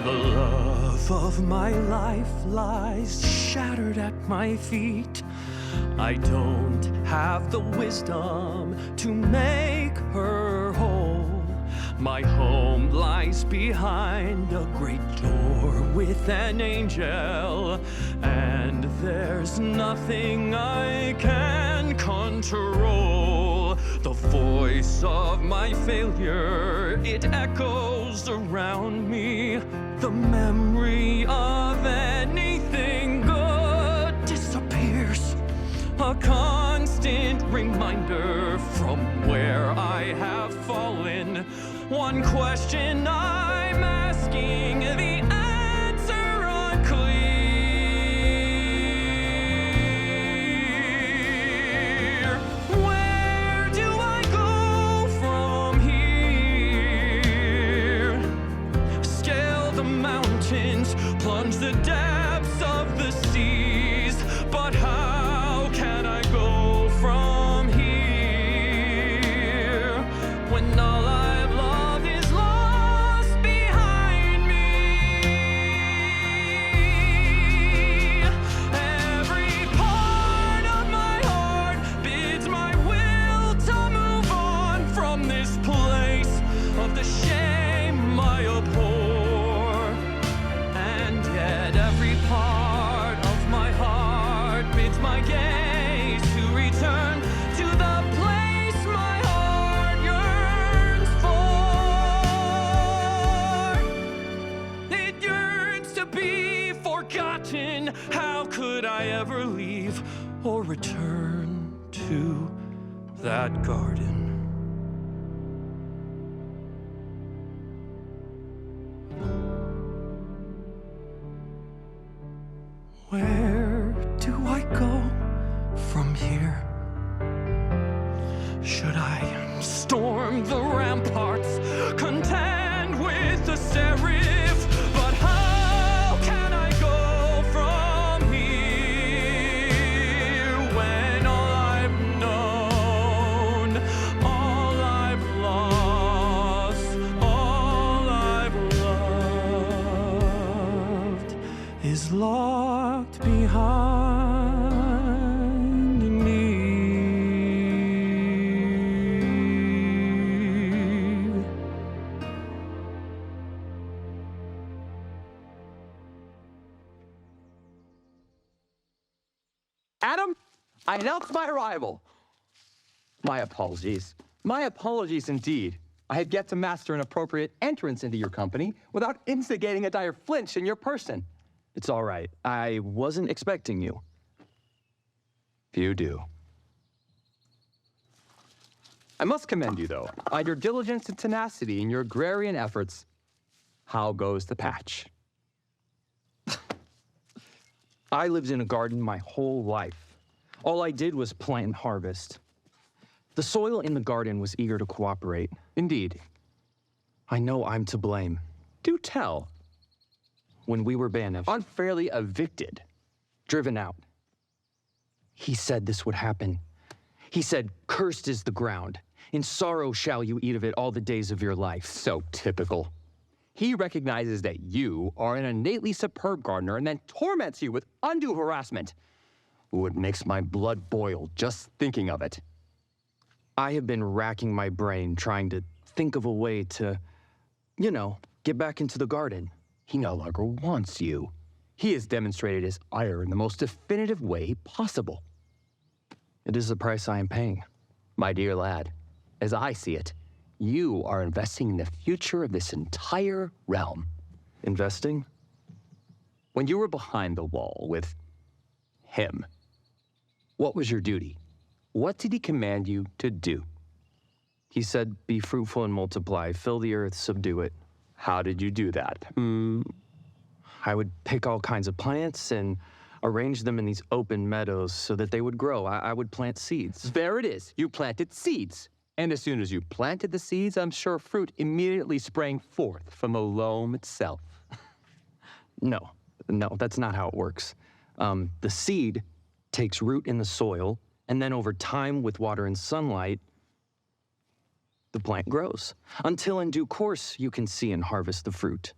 The love of my life lies shattered at my feet. I don't have the wisdom to make her whole. My home lies behind a great door with an angel, and there's nothing I can control. The voice of my failure, it echoes around me. The memory of anything good disappears. A constant reminder from where I have fallen. One question I'm asking, the answer unclear. Where do I go from here? Scale the mountains, plunge the depths of the seas, but how can I go from here when all I've loved is lost behind me? Every part of my heart bids my will to move on from this place of the shame I abhor. And yet every part of my heart bids my gaze to return to the place my heart yearns for. It yearns to be forgotten. How could I ever leave or return to that garden? Where do I go from here? Should I storm the ramparts, contend with the seraph? But how can I go from here when all I've known, all I've lost, all I've loved is locked behind me? Adam, I announce my arrival. My apologies. My apologies indeed. I have yet to master an appropriate entrance into your company without instigating a dire flinch in your person. It's all right. I wasn't expecting you. You do. I must commend you, though, on your diligence and tenacity in your agrarian efforts. How goes the patch? I lived in a garden my whole life. All I did was plant and harvest. The soil in the garden was eager to cooperate. Indeed. I know I'm to blame. Do tell. When we were banished, Unfairly evicted. driven out, he said this would happen. He said, "Cursed is the ground. In sorrow shall you eat of it all the days of your life." So typical. He recognizes that you are an innately superb gardener and then torments you with undue harassment. Ooh, it makes my blood boil just thinking of it. I have been racking my brain trying to think of a way to, get back into the garden. He no longer wants you. He has demonstrated his ire in the most definitive way possible. It is the price I am paying. My dear lad, as I see it, you are investing in the future of this entire realm. Investing? When you were behind the wall with him, what was your duty? What did he command you to do? He said, be fruitful and multiply, fill the earth, subdue it. How did you do that? I would pick all kinds of plants and arrange them in these open meadows so that they would grow. I would plant seeds. There it is. You planted seeds. And as soon as you planted the seeds, I'm sure fruit immediately sprang forth from the loam itself. No, that's not how it works. The seed takes root in the soil, and then over time, with water and sunlight, the plant grows. Until in due course, you can see and harvest the fruit.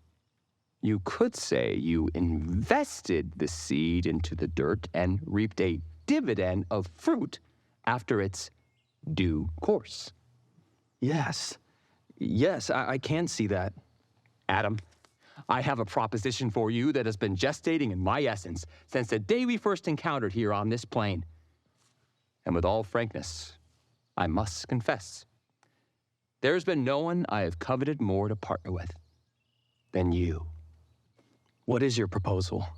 You could say you invested the seed into the dirt and reaped a dividend of fruit after its due course. Yes, I can see that. Adam, I have a proposition for you that has been gestating in my essence since the day we first encountered here on this plane. And with all frankness, I must confess, there's been no one I have coveted more to partner with than you. What is your proposal?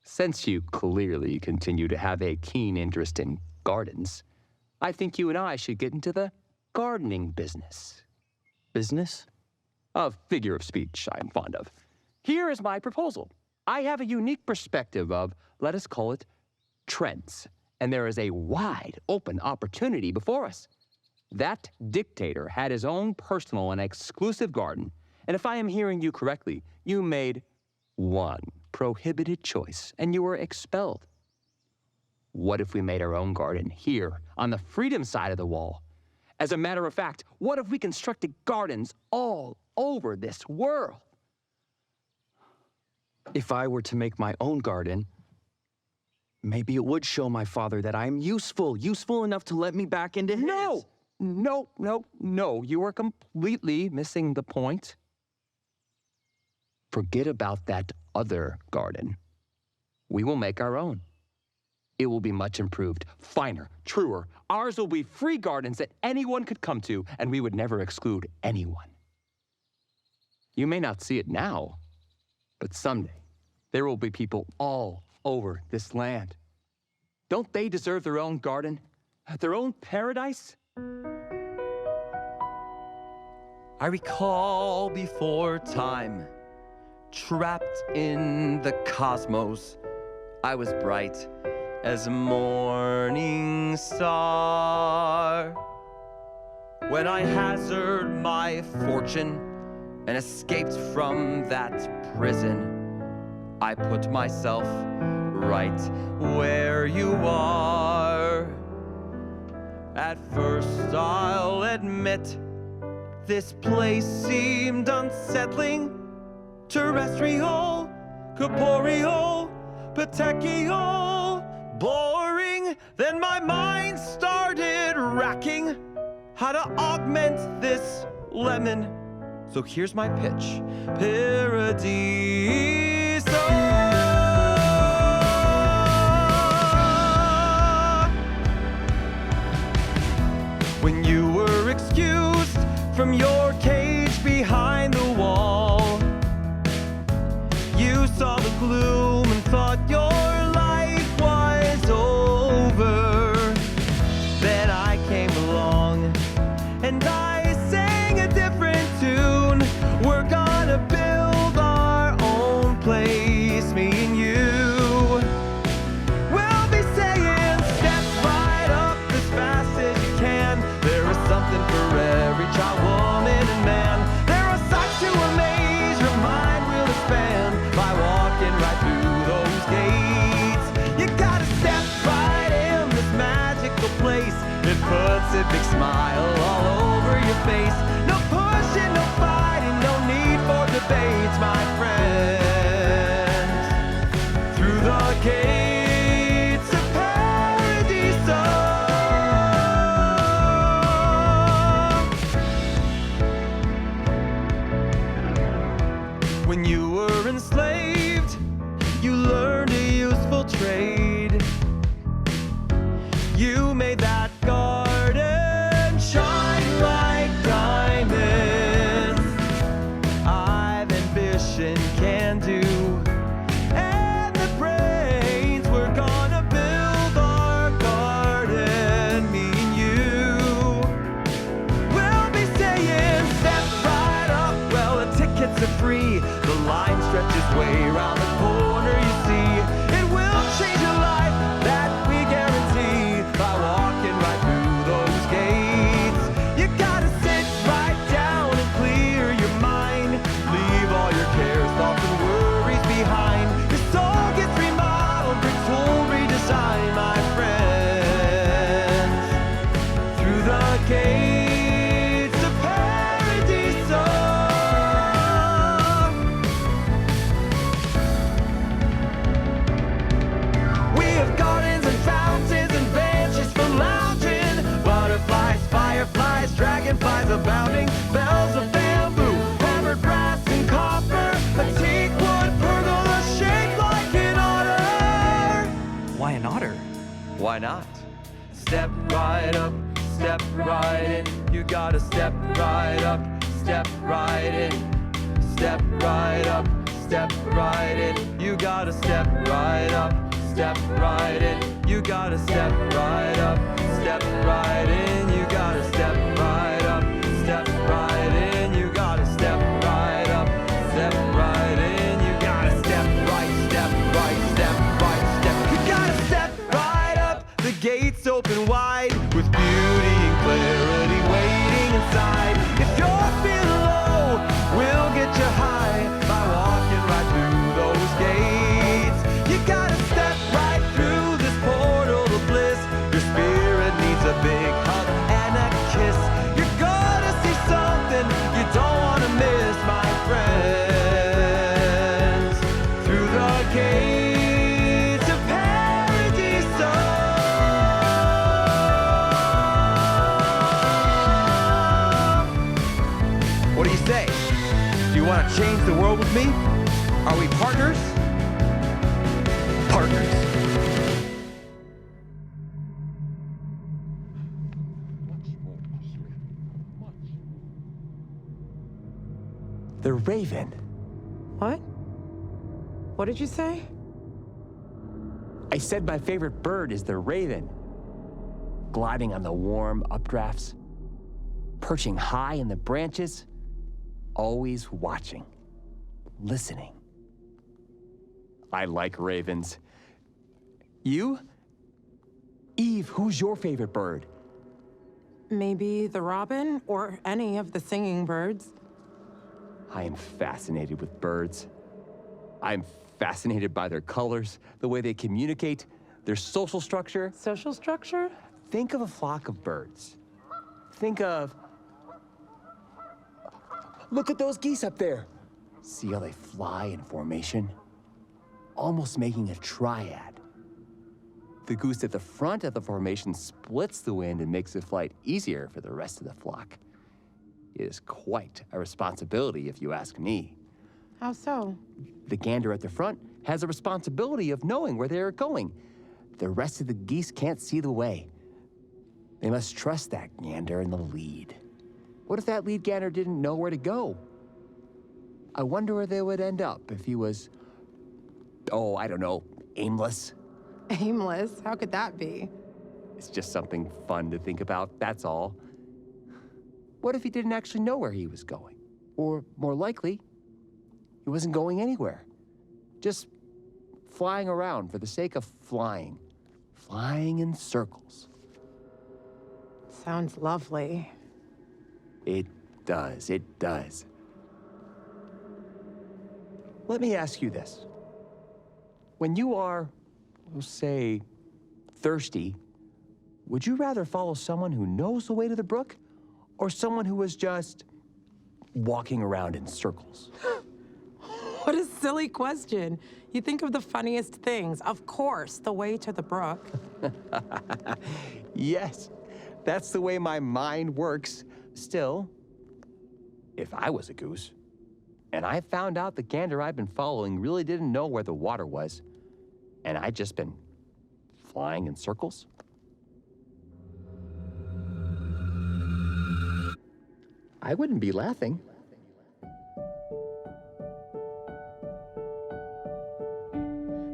Since you clearly continue to have a keen interest in gardens, I think you and I should get into the gardening business. Business? A figure of speech I'm fond of. Here is my proposal. I have a unique perspective of, let us call it, trends. And there is a wide open opportunity before us. That dictator had his own personal and exclusive garden. And if I am hearing you correctly, you made one prohibited choice and you were expelled. What if we made our own garden here on the freedom side of the wall? As a matter of fact, what if we constructed gardens all over this world? If I were to make my own garden, maybe it would show my father that I am useful enough to let me back into his. No, you are completely missing the point. Forget about that other garden. We will make our own. It will be much improved, finer, truer. Ours will be free gardens that anyone could come to, and we would never exclude anyone. You may not see it now, but someday there will be people all over this land. Don't they deserve their own garden, their own paradise? I recall before time, trapped in the cosmos, I was bright as a morning star. When I hazarded my fortune and escaped from that prison, I put myself right where you are. At first, I'll admit, this place seemed unsettling. Terrestrial, corporeal, petechial, boring. Then my mind started racking how to augment this lemon. So here's my pitch. Paradiso. When you were excused from your cage behind the wall, you saw the gloom and thought your life was over. Then I came along and I sang a different tune. We're gonna build our own place, me and you. We'll be saying, step right up as fast as you can. There is something for every child, woman, and man. There are sights to amaze, your mind will expand by walking right through those gates. way around the corner, you see. It will change your life, that we guarantee, by walking right through those gates. You gotta sit right down and clear your mind. Leave all your cares, thoughts, and worries behind. Your soul gets remodeled, retooled, redesigned, my friends. Through the gates of Paradiso. We have gardens and fountains and benches for lounging. Butterflies, fireflies, dragonflies abounding. Bells of bamboo, hammered brass and copper. A teak wood pergola shaped like an otter. Why an otter? Why not? Step right up, step right in. You gotta step right up, step right in. Step right up, step right in. You gotta step right up, step right in. You gotta step right up, step right in. You gotta step right up, step right in. You gotta step right up, step right in. You gotta step right, step right, step right, step. You gotta step right up. The gates open wide with beauty and clarity waiting inside. If you're feeling low, we'll get you high by walking right through those gates. You gotta step right through this portal of bliss. Your spirit needs a big hug and a kiss. You're gonna see something you don't wanna miss, my friends. Through the gates of Paradiso. What do you say? Do you want to change the world with me? Are we partners? Partners. The raven. What? What did you say? I said my favorite bird is the raven. Gliding on the warm updrafts, perching high in the branches, always watching, listening. I like ravens. You? Eve, who's your favorite bird? Maybe the robin or any of the singing birds. I am fascinated with birds. I'm fascinated by their colors, the way they communicate, their social structure. Social structure? Think of a flock of birds. Think of... Look at those geese up there. See how they fly in formation? Almost making a triad. The goose at the front of the formation splits the wind and makes the flight easier for the rest of the flock. It is quite a responsibility, if you ask me. How so? The gander at the front has a responsibility of knowing where they are going. The rest of the geese can't see the way. They must trust that gander in the lead. What if that lead gander didn't know where to go? I wonder where they would end up if he was, oh, I don't know, aimless. Aimless? How could that be? It's just something fun to think about, that's all. What if he didn't actually know where he was going? Or more likely, he wasn't going anywhere. Just flying around for the sake of flying. Flying in circles. Sounds lovely. It does, it does. Let me ask you this. When you are, we'll say, thirsty, would you rather follow someone who knows the way to the brook or someone who is just walking around in circles? What a silly question. You think of the funniest things. Of course, the way to the brook. Yes, that's the way my mind works. Still, if I was a goose, and I found out the gander I've been following really didn't know where the water was, and I'd just been flying in circles, I wouldn't be laughing.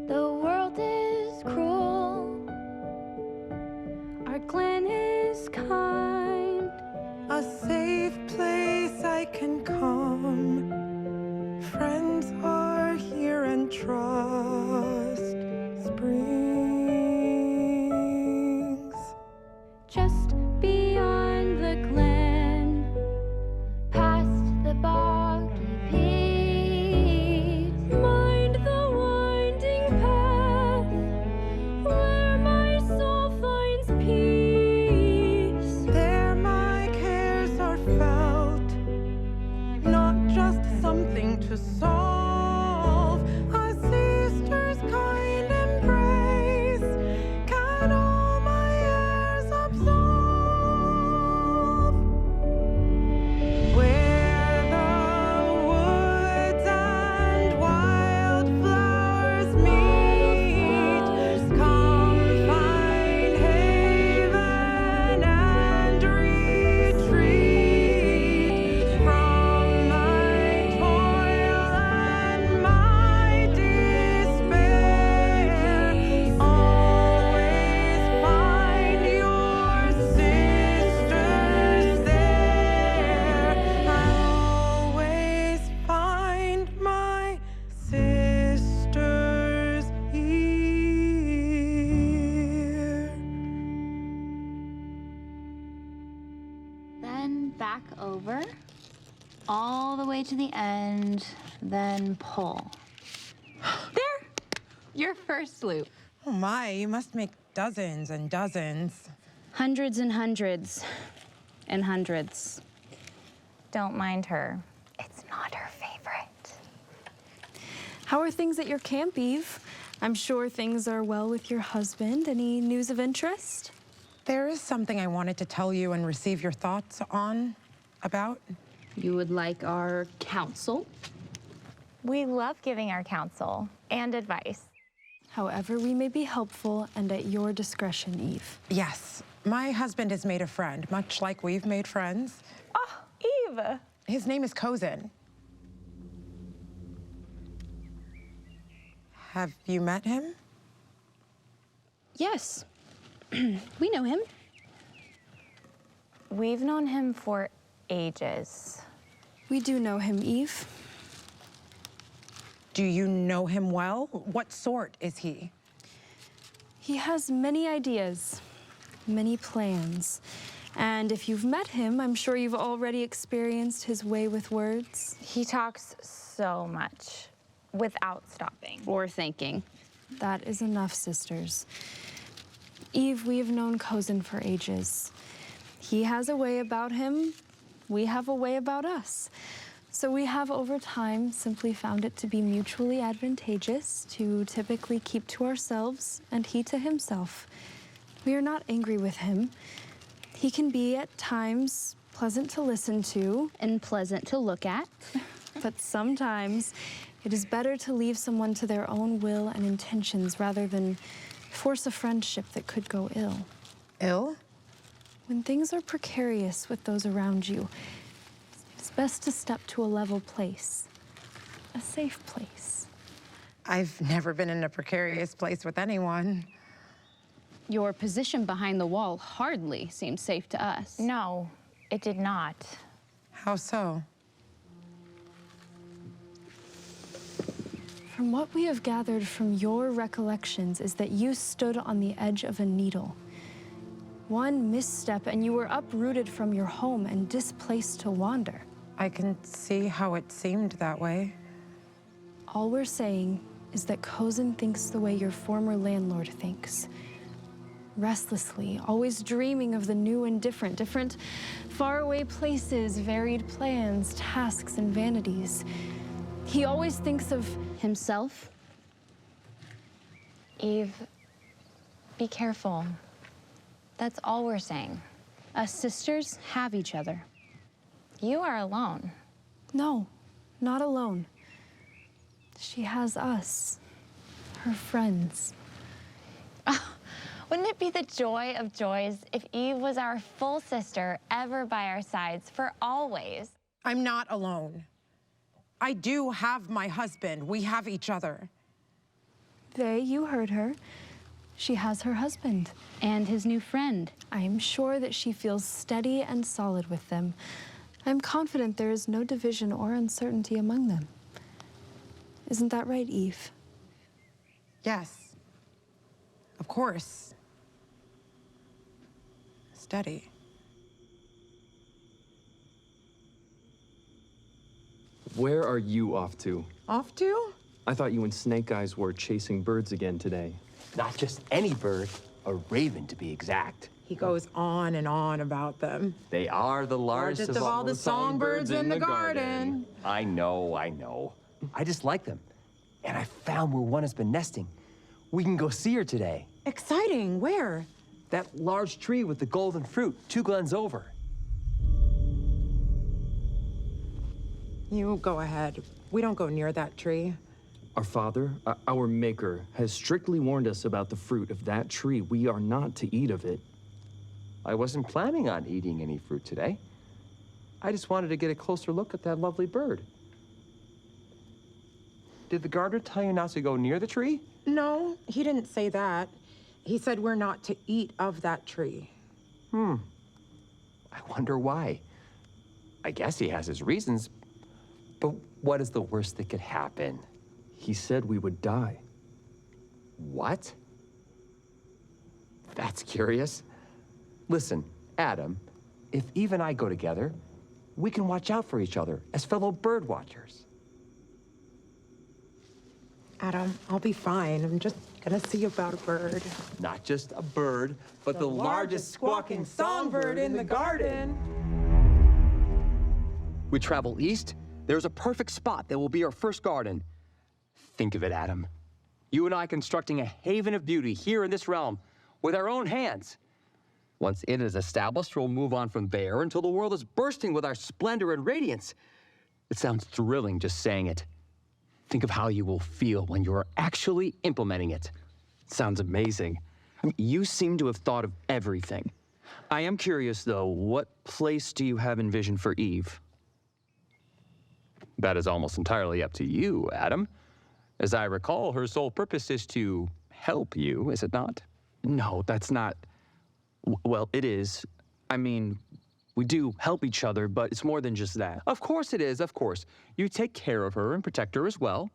The world is cruel. Our clan is kind. A safe place I can come. Friends are here all the way to the end, then pull. There! Your first loop. Oh my, you must make dozens and dozens. Hundreds and hundreds and hundreds. Don't mind her. It's not her favorite. How are things at your camp, Eve? I'm sure things are well with your husband. Any news of interest? There is something I wanted to tell you and receive your thoughts on, about. You would like our counsel? We love giving our counsel and advice. However we may be helpful and at your discretion, Eve. Yes, my husband has made a friend, much like we've made friends. Oh, Eve! His name is Coen. Have you met him? Yes. We know him. We've known him for ages. We do know him, Eve. Do you know him well? What sort is he? He has many ideas, many plans. And if you've met him, I'm sure you've already experienced his way with words. He talks so much without stopping. Or thinking. That is enough, sisters. Eve, we have known Coen for ages. He has a way about him. We have a way about us. So we have, over time, simply found it to be mutually advantageous to typically keep to ourselves and he to himself. We are not angry with him. He can be, at times, pleasant to listen to. And pleasant to look at. But sometimes it is better to leave someone to their own will and intentions rather than force a friendship that could go ill. Ill? When things are precarious with those around you, it's best to step to a level place, a safe place. I've never been in a precarious place with anyone. Your position behind the wall hardly seems safe to us. No, it did not. How so? From what we have gathered from your recollections is that you stood on the edge of a needle. One misstep and you were uprooted from your home and displaced to wander. I can see how it seemed that way. All we're saying is that Coen thinks the way your former landlord thinks. Restlessly, always dreaming of the new and different faraway places, varied plans, tasks, and vanities. He always thinks of Himself? Eve, be careful. That's all we're saying. Us sisters have each other. You are alone. No, not alone. She has us, her friends. Wouldn't it be the joy of joys if Eve was our full sister, ever by our sides, for always? I'm not alone. I do have my husband. We have each other. You heard her. She has her husband. And his new friend. I am sure that she feels steady and solid with them. I'm confident there is no division or uncertainty among them. Isn't that right, Eve? Yes. Of course. Steady. Where are you off to? Off to? I thought you and Snake Eyes were chasing birds again today. Not just any bird, a raven to be exact. He goes on and on about them. They are the largest Largest of all the songbirds in the garden. I know. I just like them. And I found where one has been nesting. We can go see her today. Exciting. Where? That large tree with the golden fruit, 2 glens over. You go ahead. We don't go near that tree. Our Father, our Maker, has strictly warned us about the fruit of that tree. We are not to eat of it. I wasn't planning on eating any fruit today. I just wanted to get a closer look at that lovely bird. Did the gardener tell you not to go near the tree? No, he didn't say that. He said we're not to eat of that tree. I wonder why. I guess he has his reasons, but what is the worst that could happen? He said we would die. What? That's curious. Listen, Adam, if Eve and I go together, we can watch out for each other as fellow bird watchers. Adam, I'll be fine. I'm just gonna see about a bird. Not just a bird, but the largest squawking songbird in the garden. We travel east, there's a perfect spot that will be our first garden. Think of it, Adam. You and I constructing a haven of beauty here in this realm with our own hands. Once it is established, we'll move on from there until the world is bursting with our splendor and radiance. It sounds thrilling just saying it. Think of how you will feel when you're actually implementing it. Sounds amazing. I mean, you seem to have thought of everything. I am curious, though, what place do you have envisioned for Eve? That is almost entirely up to you, Adam. As I recall, her sole purpose is to help you, is it not? No, that's not... Well, it is. I mean, we do help each other, but it's more than just that. Of course it is, of course. You take care of her and protect her as well.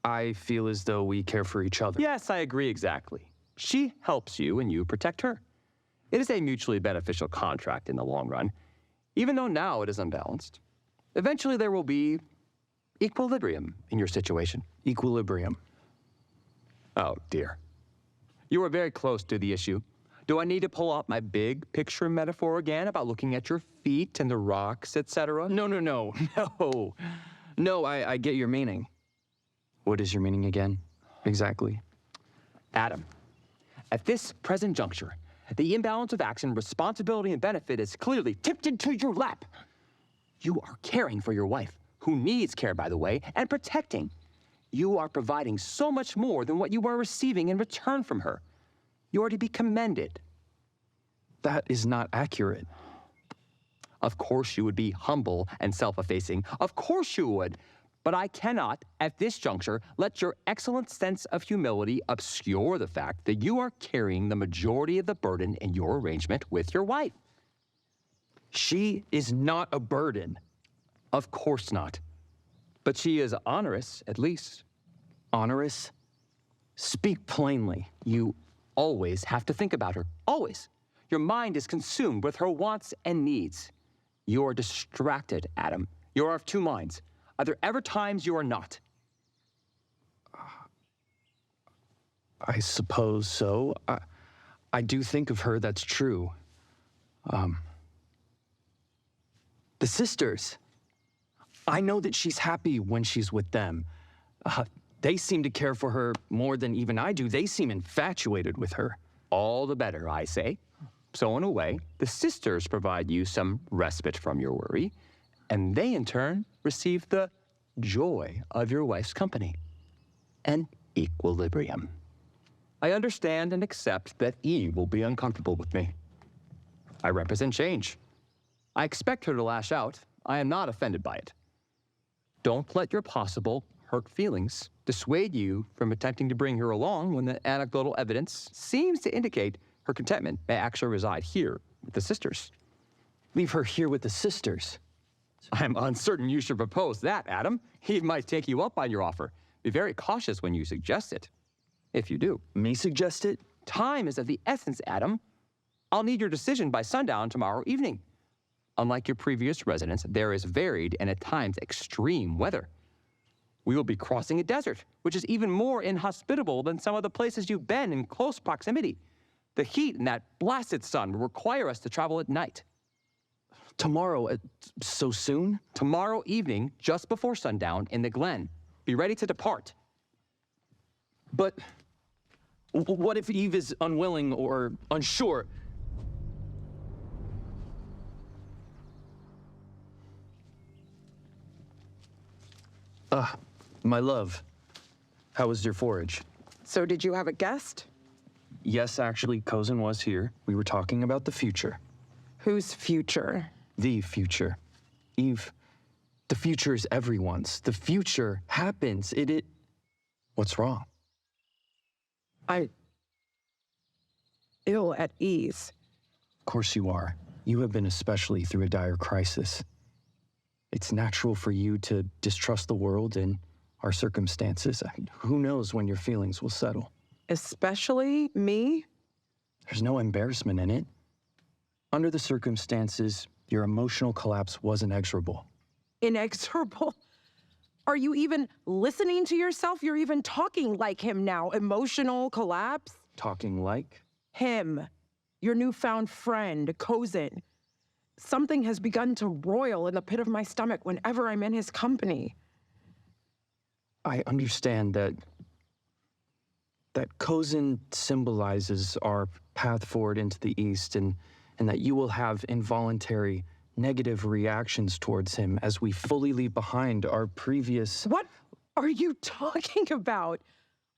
I feel as though we care for each other. Yes, I agree exactly. She helps you and you protect her. It is a mutually beneficial contract in the long run, even though now it is unbalanced. Eventually there will be equilibrium in your situation. Equilibrium. Oh, dear. You are very close to the issue. Do I need to pull out my big picture metaphor again about looking at your feet and the rocks, etc.? No. No, I get your meaning. What is your meaning again, exactly? Adam, at this present juncture, the imbalance of action, responsibility, and benefit is clearly tipped into your lap. You are caring for your wife, who needs care, by the way, and protecting. You are providing so much more than what you are receiving in return from her. You are to be commended. That is not accurate. Of course you would be humble and self-effacing. Of course you would. But I cannot, at this juncture, let your excellent sense of humility obscure the fact that you are carrying the majority of the burden in your arrangement with your wife. She is not a burden. Of course not. But she is onerous, at least. Onerous? Speak plainly. You always have to think about her. Always. Your mind is consumed with her wants and needs. You are distracted, Adam. You are of two minds. Are there ever times you are not? I suppose so. I do think of her, that's true. The sisters. I know that she's happy when she's with them. They seem to care for her more than even I do. They seem infatuated with her. All the better, I say. So in a way, the sisters provide you some respite from your worry, and they in turn receive the joy of your wife's company. An equilibrium. I understand and accept that Eve will be uncomfortable with me. I represent change. I expect her to lash out. I am not offended by it. Don't let your possible hurt feelings dissuade you from attempting to bring her along when the anecdotal evidence seems to indicate her contentment may actually reside here with the sisters. Leave her here with the sisters. I'm uncertain you should propose that, Adam. He might take you up on your offer. Be very cautious when you suggest it, if you do. Me suggest it? Time is of the essence, Adam. I'll need your decision by sundown tomorrow evening. Unlike your previous residence, there is varied and at times extreme weather. We will be crossing a desert, which is even more inhospitable than some of the places you've been in close proximity. The heat and that blasted sun will require us to travel at night. Tomorrow, so soon? Tomorrow evening, just before sundown, in the Glen. Be ready to depart. But what if Eve is unwilling or unsure? My love, how was your forage? So did you have a guest? Yes, actually, Coen was here. We were talking about the future. Whose future? The future. Eve, the future is everyone's. The future happens. It... What's wrong? I'm ill at ease. Of course you are. You have been especially through a dire crisis. It's natural for you to distrust the world and our circumstances. Who knows when your feelings will settle? Especially me? There's no embarrassment in it. Under the circumstances, Your emotional collapse was inexorable. Inexorable? Are you even listening to yourself? You're even talking like him now. Emotional collapse? Talking like? Him. Your newfound friend, Coen. Something has begun to roil in the pit of my stomach whenever I'm in his company. I understand that Coen symbolizes our path forward into the East, and that you will have involuntary negative reactions towards him as we fully leave behind our previous... What are you talking about?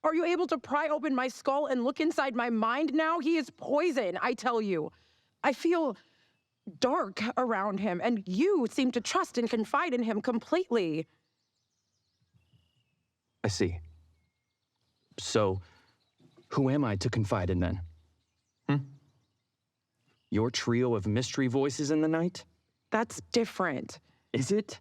Are you able to pry open my skull and look inside my mind now? He is poison, I tell you. I feel dark around him, and you seem to trust and confide in him completely. I see. So, who am I to confide in then? Your trio of mystery voices in the night? That's different. Is it?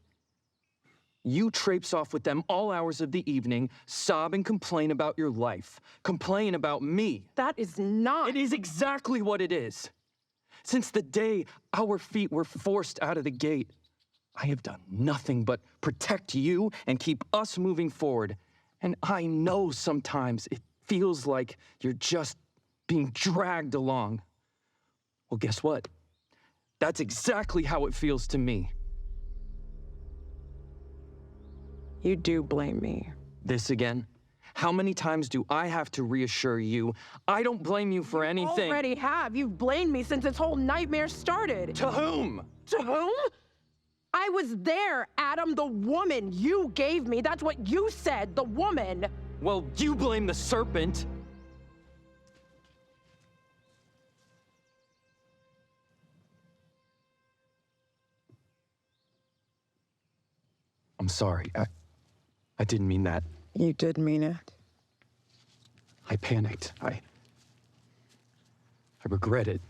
You traipse off with them all hours of the evening, sob and complain about your life, complain about me. That is not... It is exactly what it is. Since the day our feet were forced out of the gate, I have done nothing but protect you and keep us moving forward. And I know sometimes it feels like you're just being dragged along. Well, guess what? That's exactly how it feels to me. You do blame me. This again? How many times do I have to reassure you? I don't blame you for anything. Already have. You've blamed me since this whole nightmare started. To whom? To whom? I was there, Adam, the woman you gave me. That's what you said, the woman. Well, you blame the serpent. I'm sorry. I didn't mean that. You did mean it. I panicked. I regret it.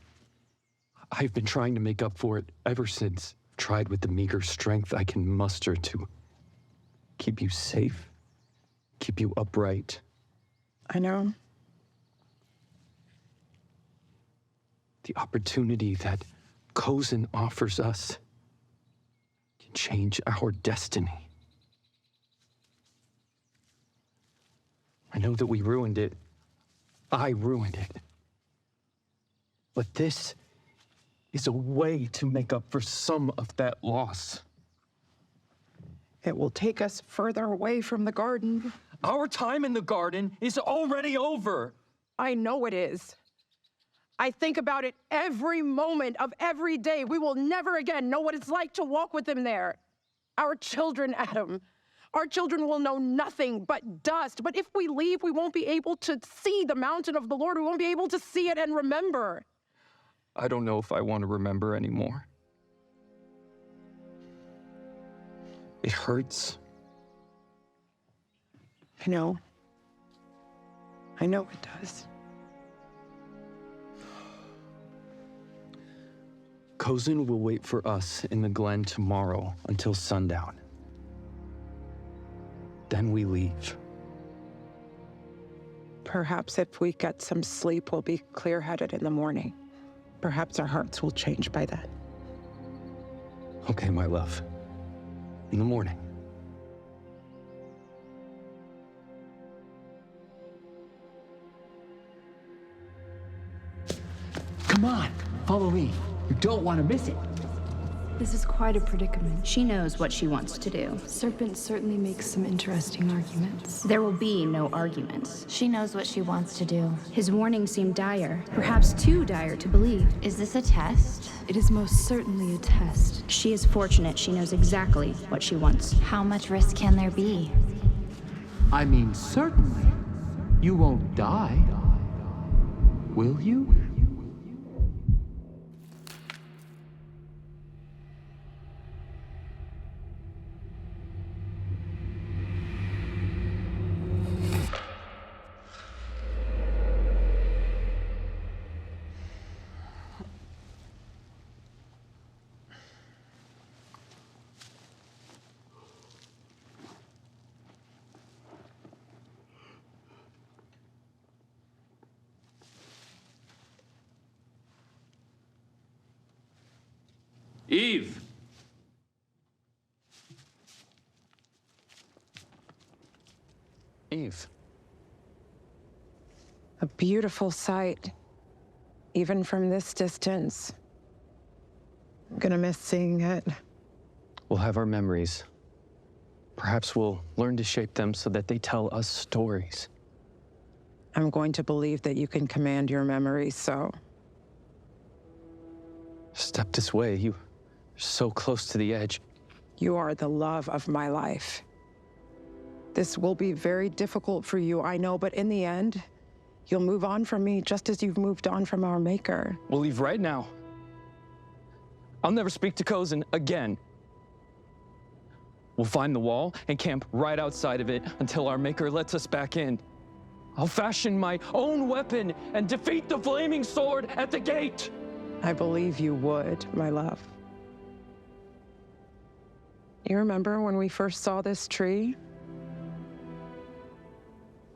I've been trying to make up for it ever since. Tried with the meager strength I can muster to keep you safe, keep you upright. I know. The opportunity that Coen offers us can change our destiny. I know that we ruined it. I ruined it. But this is a way to make up for some of that loss. It will take us further away from the garden. Our time in the garden is already over. I know it is. I think about it every moment of every day. We will never again know what it's like to walk with him there. Our children, Adam. Our children will know nothing but dust. But if we leave, we won't be able to see the mountain of the Lord. We won't be able to see it and remember. I don't know if I want to remember anymore. It hurts. I know. I know it does. Coen will wait for us in the glen tomorrow until sundown. Then we leave. Perhaps if we get some sleep, we'll be clear-headed in the morning. Perhaps our hearts will change by then. Okay, my love. In the morning. Come on, follow me. You don't want to miss it. This is quite a predicament. She knows what she wants to do. Serpent certainly makes some interesting arguments. There will be no arguments. She knows what she wants to do. His warning seemed dire, perhaps too dire to believe. Is this a test? It is most certainly a test. She is fortunate she knows exactly what she wants. How much risk can there be? I mean, certainly. You won't die. Will you? Eve! Eve. A beautiful sight, even from this distance. I'm gonna miss seeing it. We'll have our memories. Perhaps we'll learn to shape them so that they tell us stories. I'm going to believe that you can command your memories, so. Step this way. You're so close to the edge. You are the love of my life. This will be very difficult for you, I know, but in the end, you'll move on from me just as you've moved on from our maker. We'll leave right now. I'll never speak to Coen again. We'll find the wall and camp right outside of it until our maker lets us back in. I'll fashion my own weapon and defeat the flaming sword at the gate. I believe you would, my love. You remember when we first saw this tree?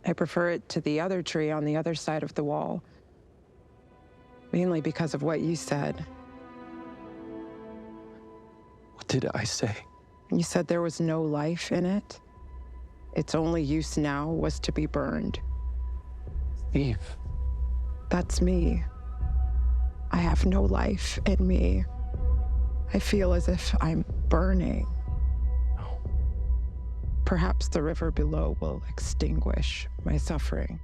I prefer it to the other tree on the other side of the wall, mainly because of what you said. What did I say? You said there was no life in it. Its only use now was to be burned. Eve. That's me. I have no life in me. I feel as if I'm burning. No. Perhaps the river below will extinguish my suffering.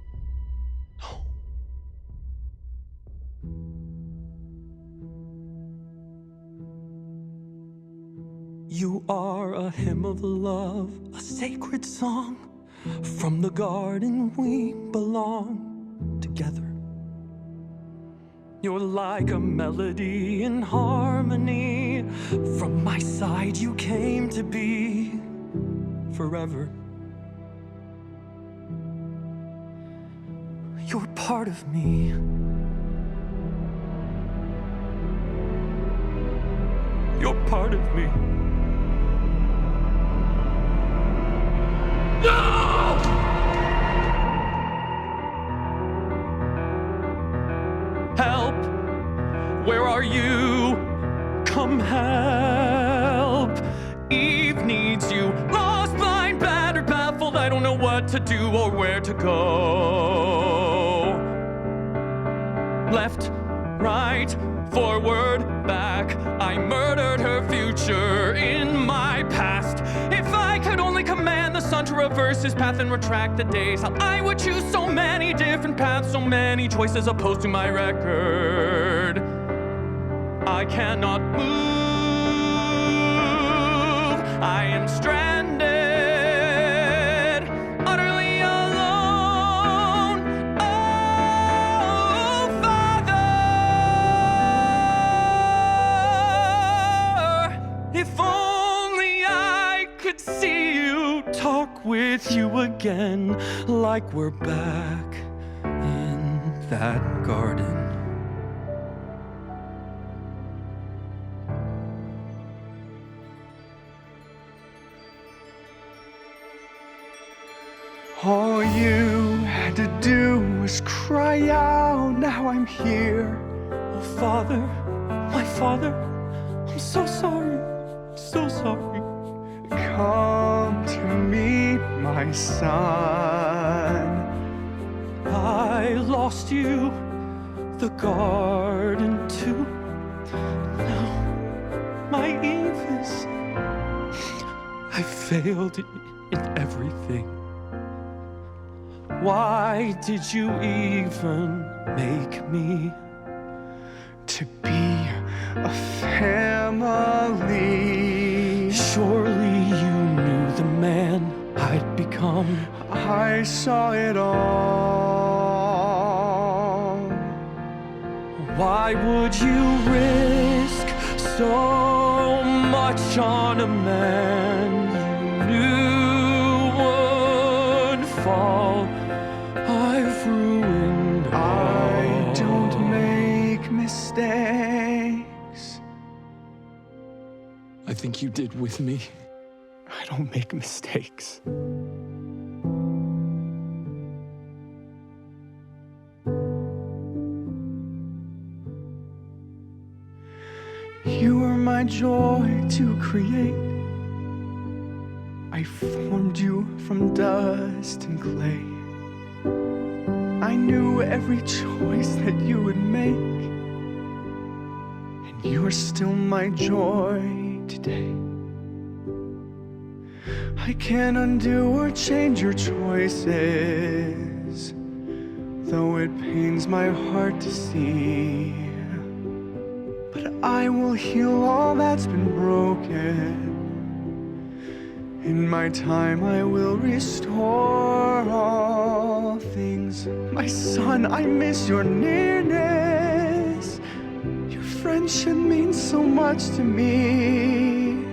No. You are a hymn of love, a sacred song. From the garden we belong together. You're like a melody in harmony. From my side you came to be forever. You're part of me. You're part of me. No! Help! Where are you? Come help! Eve needs you. Lost, blind, battered, baffled. I don't know what to do or where to go. Left, right, forward, back. I murdered her future in my past. If I could only command the sun to reverse his path and retract the days, how I would choose so many different paths, so many choices opposed to my record. I cannot move. I am stranded, utterly alone. Oh, Father, if only I could see you, talk with you again, like we're back in that garden. All you had to do was cry out, now I'm here. Oh, Father, my Father, I'm so sorry, so sorry. Come to meet my son. I lost you, the garden too. Now, my Eve is... I failed in everything. Why did you even make me? To be a family. Surely you knew the man I'd become. I saw it all. Why would you risk so much on a man you knew would fall? I've ruined all. I don't make mistakes. I think you did with me. I don't make mistakes. You were my my joy to create. I formed you from dust and clay. I knew every choice that you would make, and you are still my joy today. I can't undo or change your choices, though it pains my heart to see. But I will heal all that's been broken. In my time I will restore all things. My son, I miss your nearness. Your friendship means so much to me.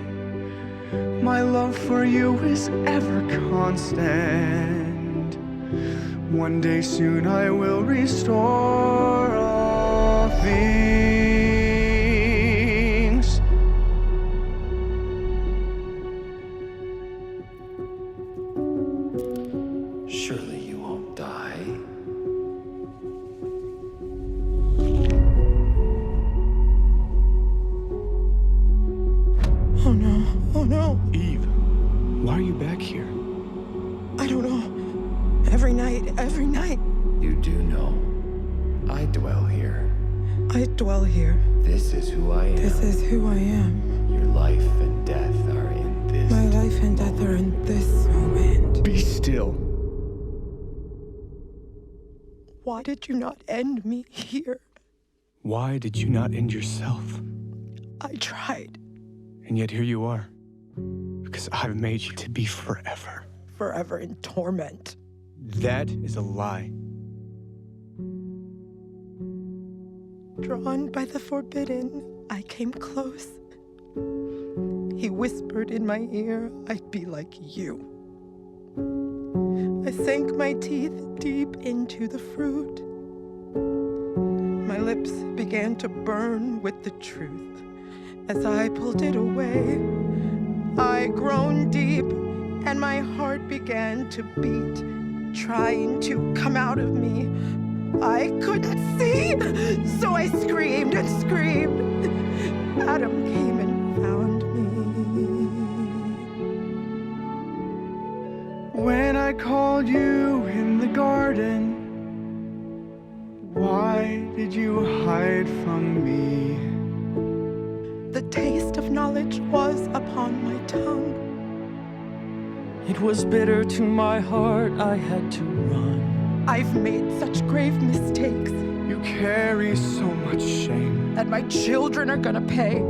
My love for you is ever constant. One day soon I will restore all things. Surely you won't die. Oh no, oh no. Eve, why are you back here? I don't know. Every night. You do know. I dwell here. I dwell here. This is who I am. This is who I am. Your life and death are in this. My life and death are in this moment. Be still. Why did you not end me here? Why did you not end yourself? I tried. And yet here you are. Because I've made you to be forever. Forever in torment. That is a lie. Drawn by the forbidden, I came close. He whispered in my ear, I'd be like you. I sank my teeth deep into the fruit. My lips began to burn with the truth. As I pulled it away, I groaned deep, and my heart began to beat, trying to come out of me. I couldn't see, so I screamed and screamed. Adam came and found me. When I called you in the garden, why did you hide from me? The taste of knowledge was upon my tongue. It was bitter to my heart, I had to run. I've made such grave mistakes You carry so much shame. that my children are gonna pay.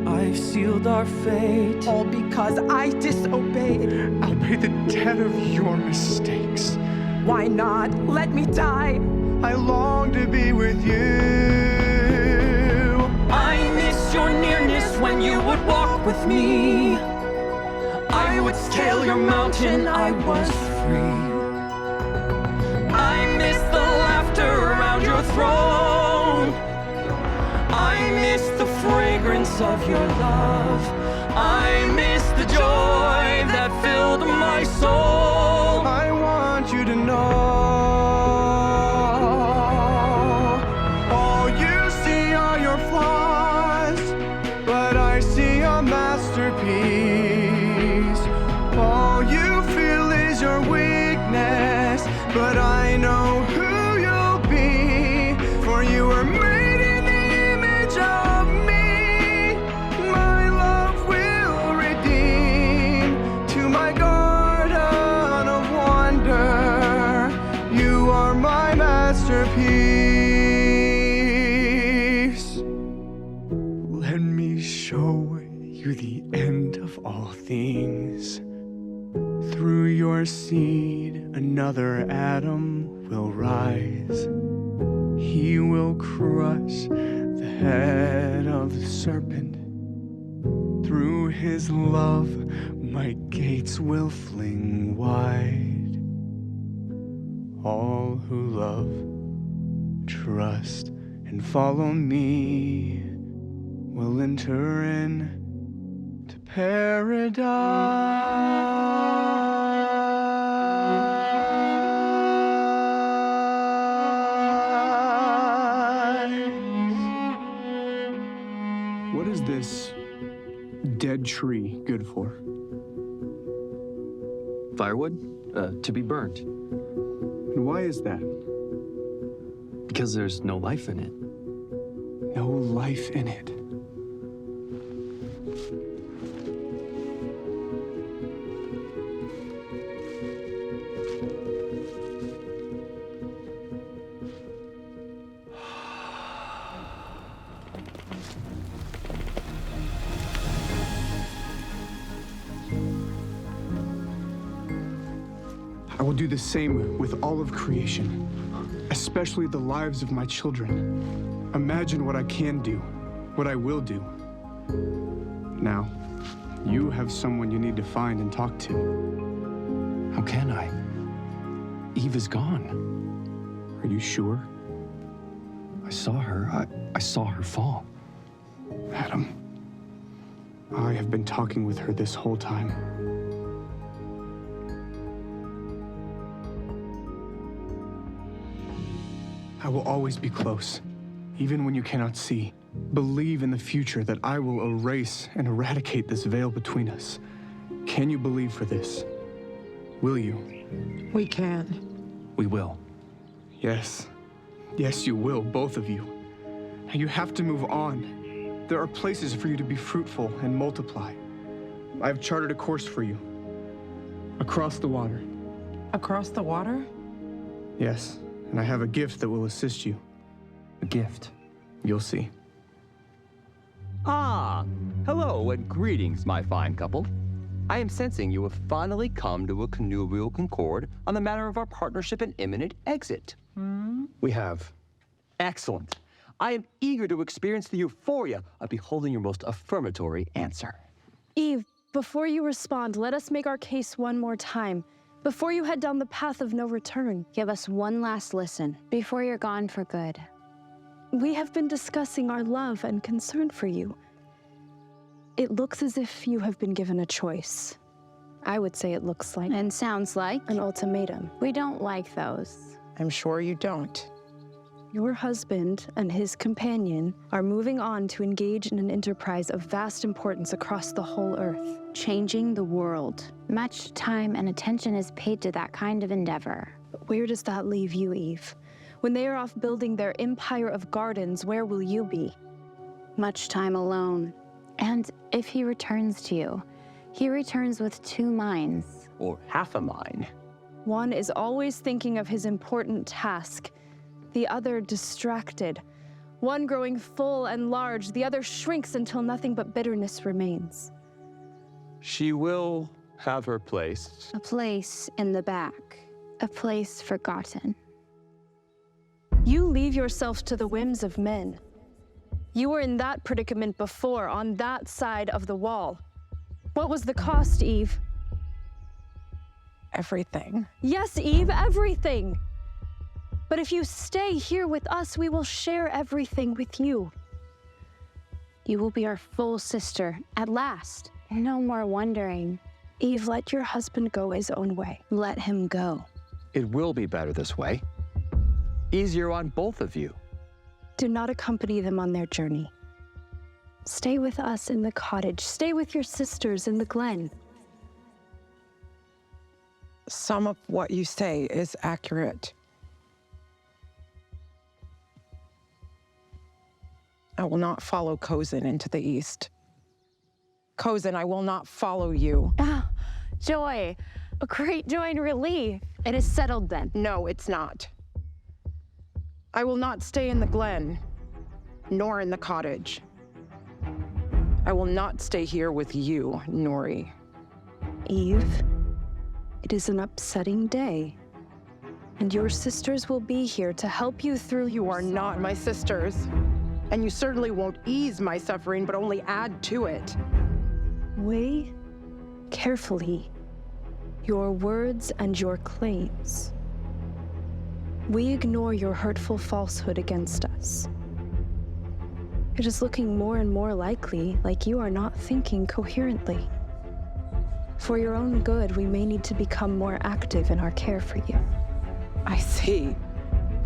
I've sealed our fate. All because I disobeyed. I'll pay the debt of your mistakes. Why not? Let me die. I long to be with you. I miss your nearness when you would walk with me. I would scale your mountain, I was free. I miss the laughter around your throne. I miss the fragrance of your love. I miss the joy that filled my soul. I want you to know. All you see are your flaws, but I see a masterpiece. All you feel is your weakness, but I know who you'll be, for you were made in the image of me. My love will redeem to my garden of wonder. You are my masterpiece. Let me show you the end of all things. Through your seed, another Adam will rise. He will crush the head of the serpent. Through his love, my gates will fling wide. All who love, trust, and follow me will enter in to paradise. What is this? this dead tree good for? Firewood? To be burnt. And why is that? Because there's no life in it. No life in it. I will do the same with all of creation, especially the lives of my children. Imagine what I can do, what I will do. Now, you have someone you need to find and talk to. How can I? Eve is gone. Are you sure? I saw her. I saw her fall. Adam, I have been talking with her this whole time. I will always be close, even when you cannot see. Believe in the future that I will erase and eradicate this veil between us. Can you believe for this? Will you? We can. We will. Yes. Yes, you will, both of you. And you have to move on. There are places for you to be fruitful and multiply. I have charted a course for you. Across the water. Across the water? Yes, and I have a gift that will assist you. A gift. You'll see. Ah, hello and greetings, my fine couple. I am sensing you have finally come to a connubial concord on the matter of our partnership and imminent exit. We have. Excellent. I am eager to experience the euphoria of beholding your most affirmatory answer. Eve, before you respond, let us make our case one more time. Before you head down the path of no return. Give us one last listen before you're gone for good. We have been discussing our love and concern for you. It looks as if you have been given a choice. I would say it looks like And sounds like an ultimatum. we don't like those. I'm sure you don't. Your husband and his companion are moving on to engage in an enterprise of vast importance across the whole Earth. Changing the world. Much time and attention is paid to that kind of endeavor. But where does that leave you, Eve? When they are off building their empire of gardens, where will you be? Much time alone. And if he returns to you, he returns with 2 minds. Or half a mine. One is always thinking of his important task, the other distracted. One growing full and large, the other shrinks until nothing but bitterness remains. She will have her place. A place in the back. A place forgotten. You leave yourself to the whims of men. You were in that predicament before, on that side of the wall. What was the cost, Eve? Everything. Yes, Eve, everything. But if you stay here with us, we will share everything with you. You will be our full sister, at last. No more wondering. Eve, let your husband go his own way. Let him go. It will be better this way. Easier on both of you. Do not accompany them on their journey. Stay with us in the cottage. Stay with your sisters in the glen. Some of what you say is accurate. I will not follow Coen into the east. Coen, I will not follow you. Ah, joy. A great joy and relief. It is settled then. No, it's not. I will not stay in the glen, nor in the cottage. I will not stay here with you, Nori. Eve, it is an upsetting day, and your sisters will be here to help you through. You are not my sisters, and you certainly won't ease my suffering, but only add to it. Weigh carefully your words and your claims. We ignore your hurtful falsehood against us. It is looking more and more likely like you are not thinking coherently. For your own good, we may need to become more active in our care for you. I see.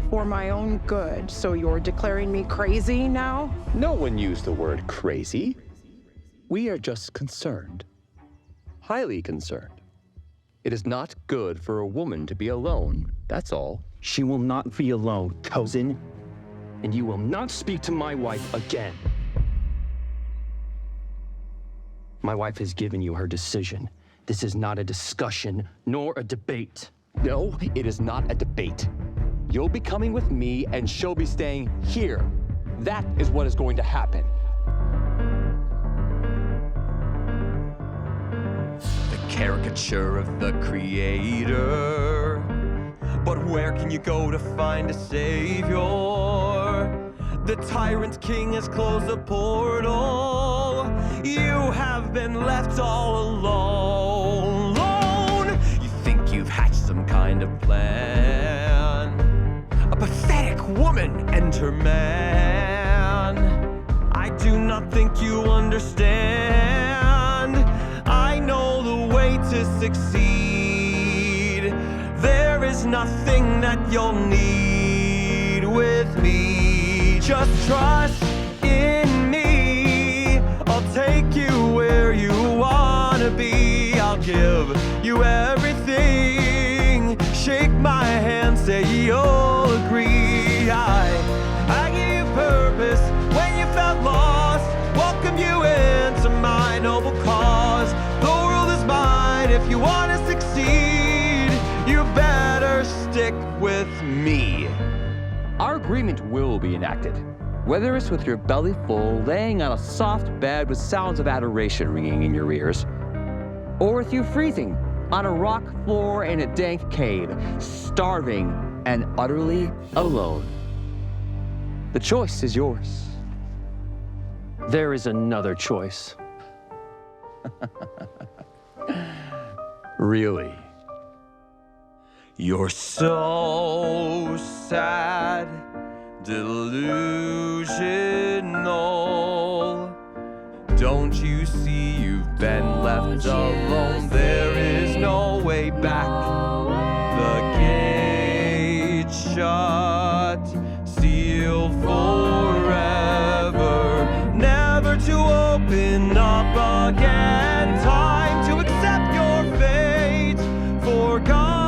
For my own good, so you're declaring me crazy now? No one used the word crazy. We are just concerned. Highly concerned. It is not good for a woman to be alone, that's all. She will not be alone, cousin. And you will not speak to my wife again. My wife has given you her decision. This is not a discussion, nor a debate. No, it is not a debate. You'll be coming with me, and she'll be staying here. That is what is going to happen. The caricature of the creator. But where can you go to find a savior? The tyrant king has closed the portal. You have been left all alone. You think you've hatched some kind of plan. A pathetic woman enter man. I do not think you understand. I know the way to succeed. There is nothing that you'll need with me. Just trust in me. I'll take you where you wanna be. I'll give you everything. Shake my hand, say you'll agree. I give you purpose when you felt lost. Welcome you into my noble cause. The world is mine if you wanna succeed. You better stick with me. Our agreement will be enacted. Whether it's with your belly full, laying on a soft bed with sounds of adoration ringing in your ears, or with you freezing on a rock floor in a dank cave, starving and utterly alone. The choice is yours. There is another choice. Really? You're so sad, delusional. Don't you see you've been left alone? There is no way back. The gate shut, sealed forever, never to open up again. Time to accept your fate, forgotten.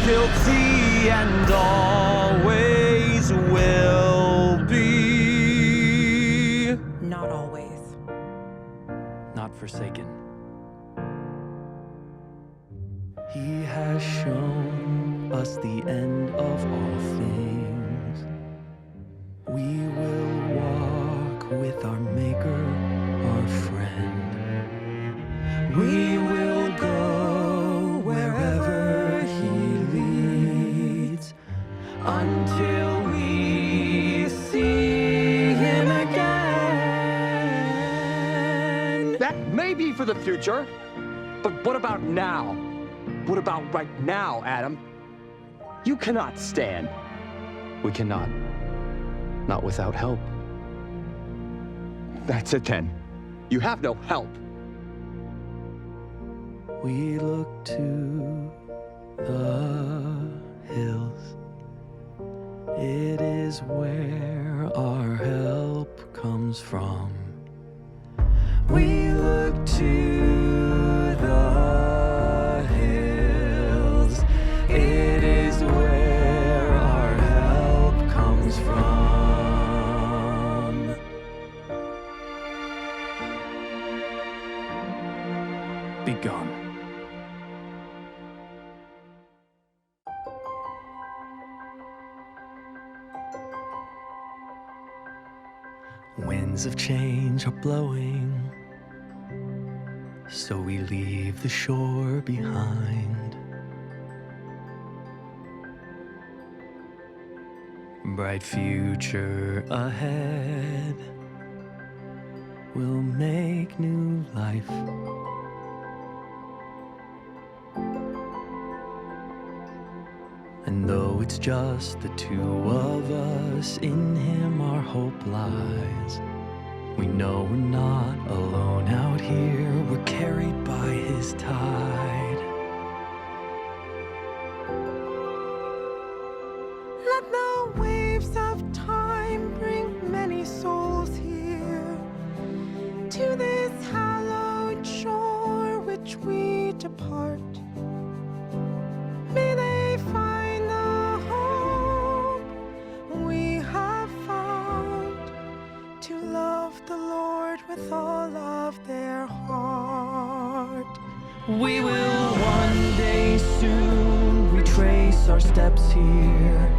Guilty and always will be. Not always. Not forsaken. He has shown us the end of all things. We will walk with our Maker, our friend. We will go wherever He leads until we see Him again. That may be for the future, but what about now? What about right now, Adam? You cannot stand. We cannot. Not without help. That's it then. You have no help. We look to the hills. It is where our help comes from. We look to the hills. It is where our help comes from. Be gone. Winds of change are blowing, so we leave the shore behind. Bright future ahead, we'll make new life. And though it's just the two of us, in Him our hope lies. We know we're not alone out here. We're carried by his tide. Let the waves of time bring many souls here to this hallowed shore which we depart. May they find the hope we have found to love the Lord with all of their heart. We will one day soon retrace our steps here.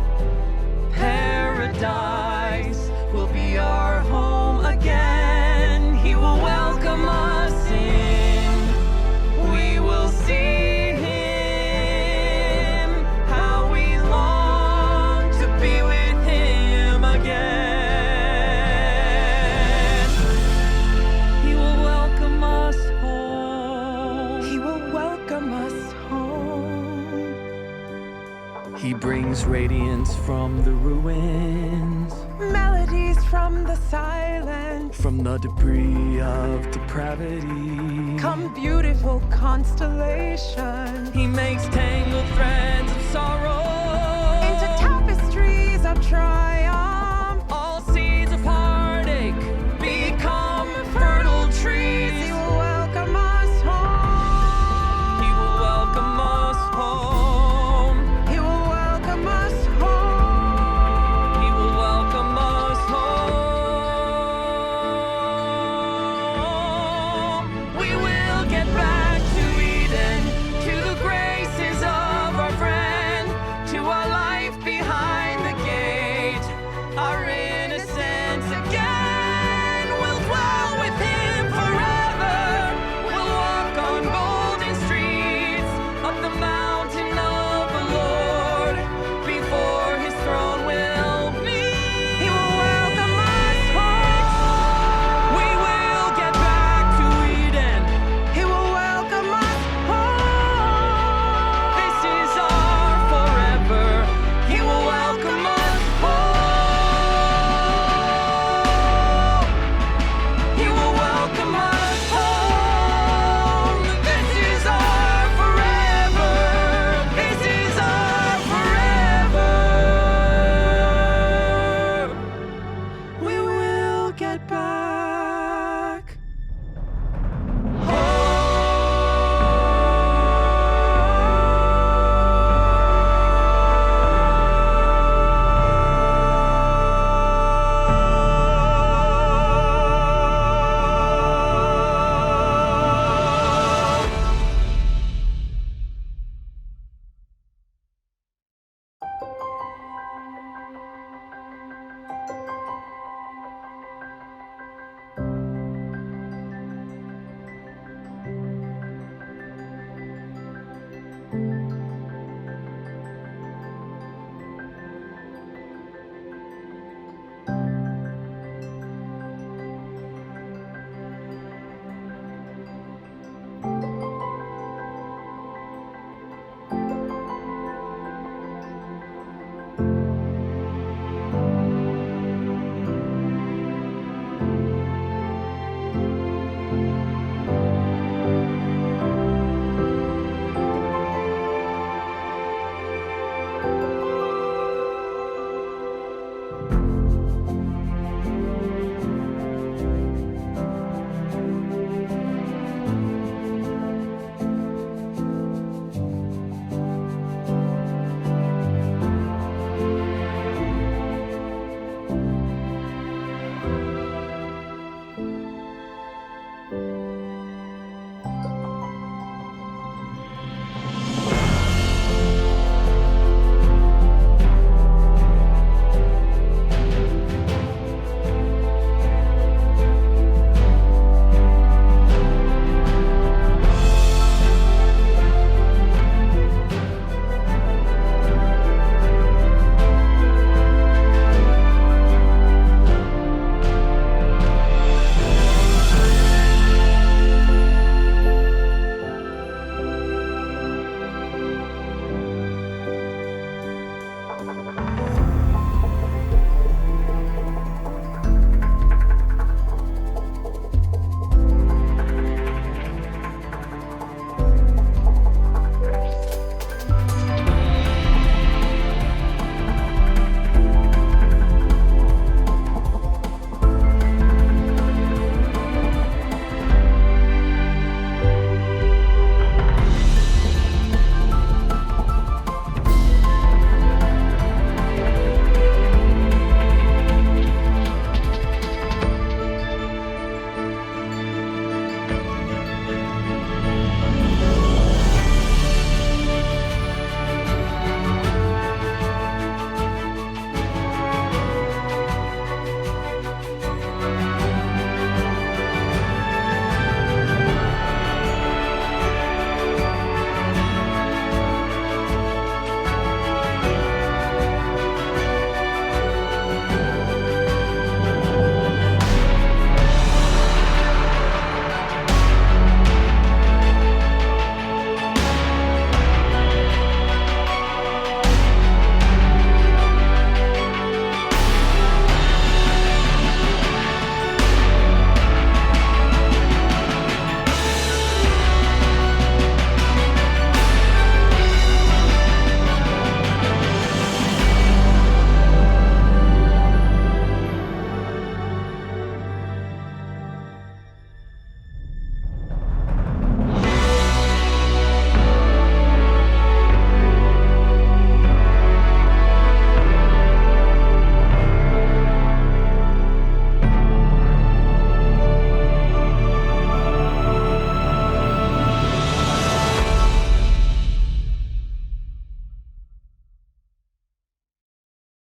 Paradise will be our home again. He will welcome us in. We will see him. How we long to be with him again. He will welcome us home. He will welcome us home. He brings radiance from the ruins, Melodies from the silence. from the debris of depravity. Come beautiful constellation. He makes tangled threads of sorrow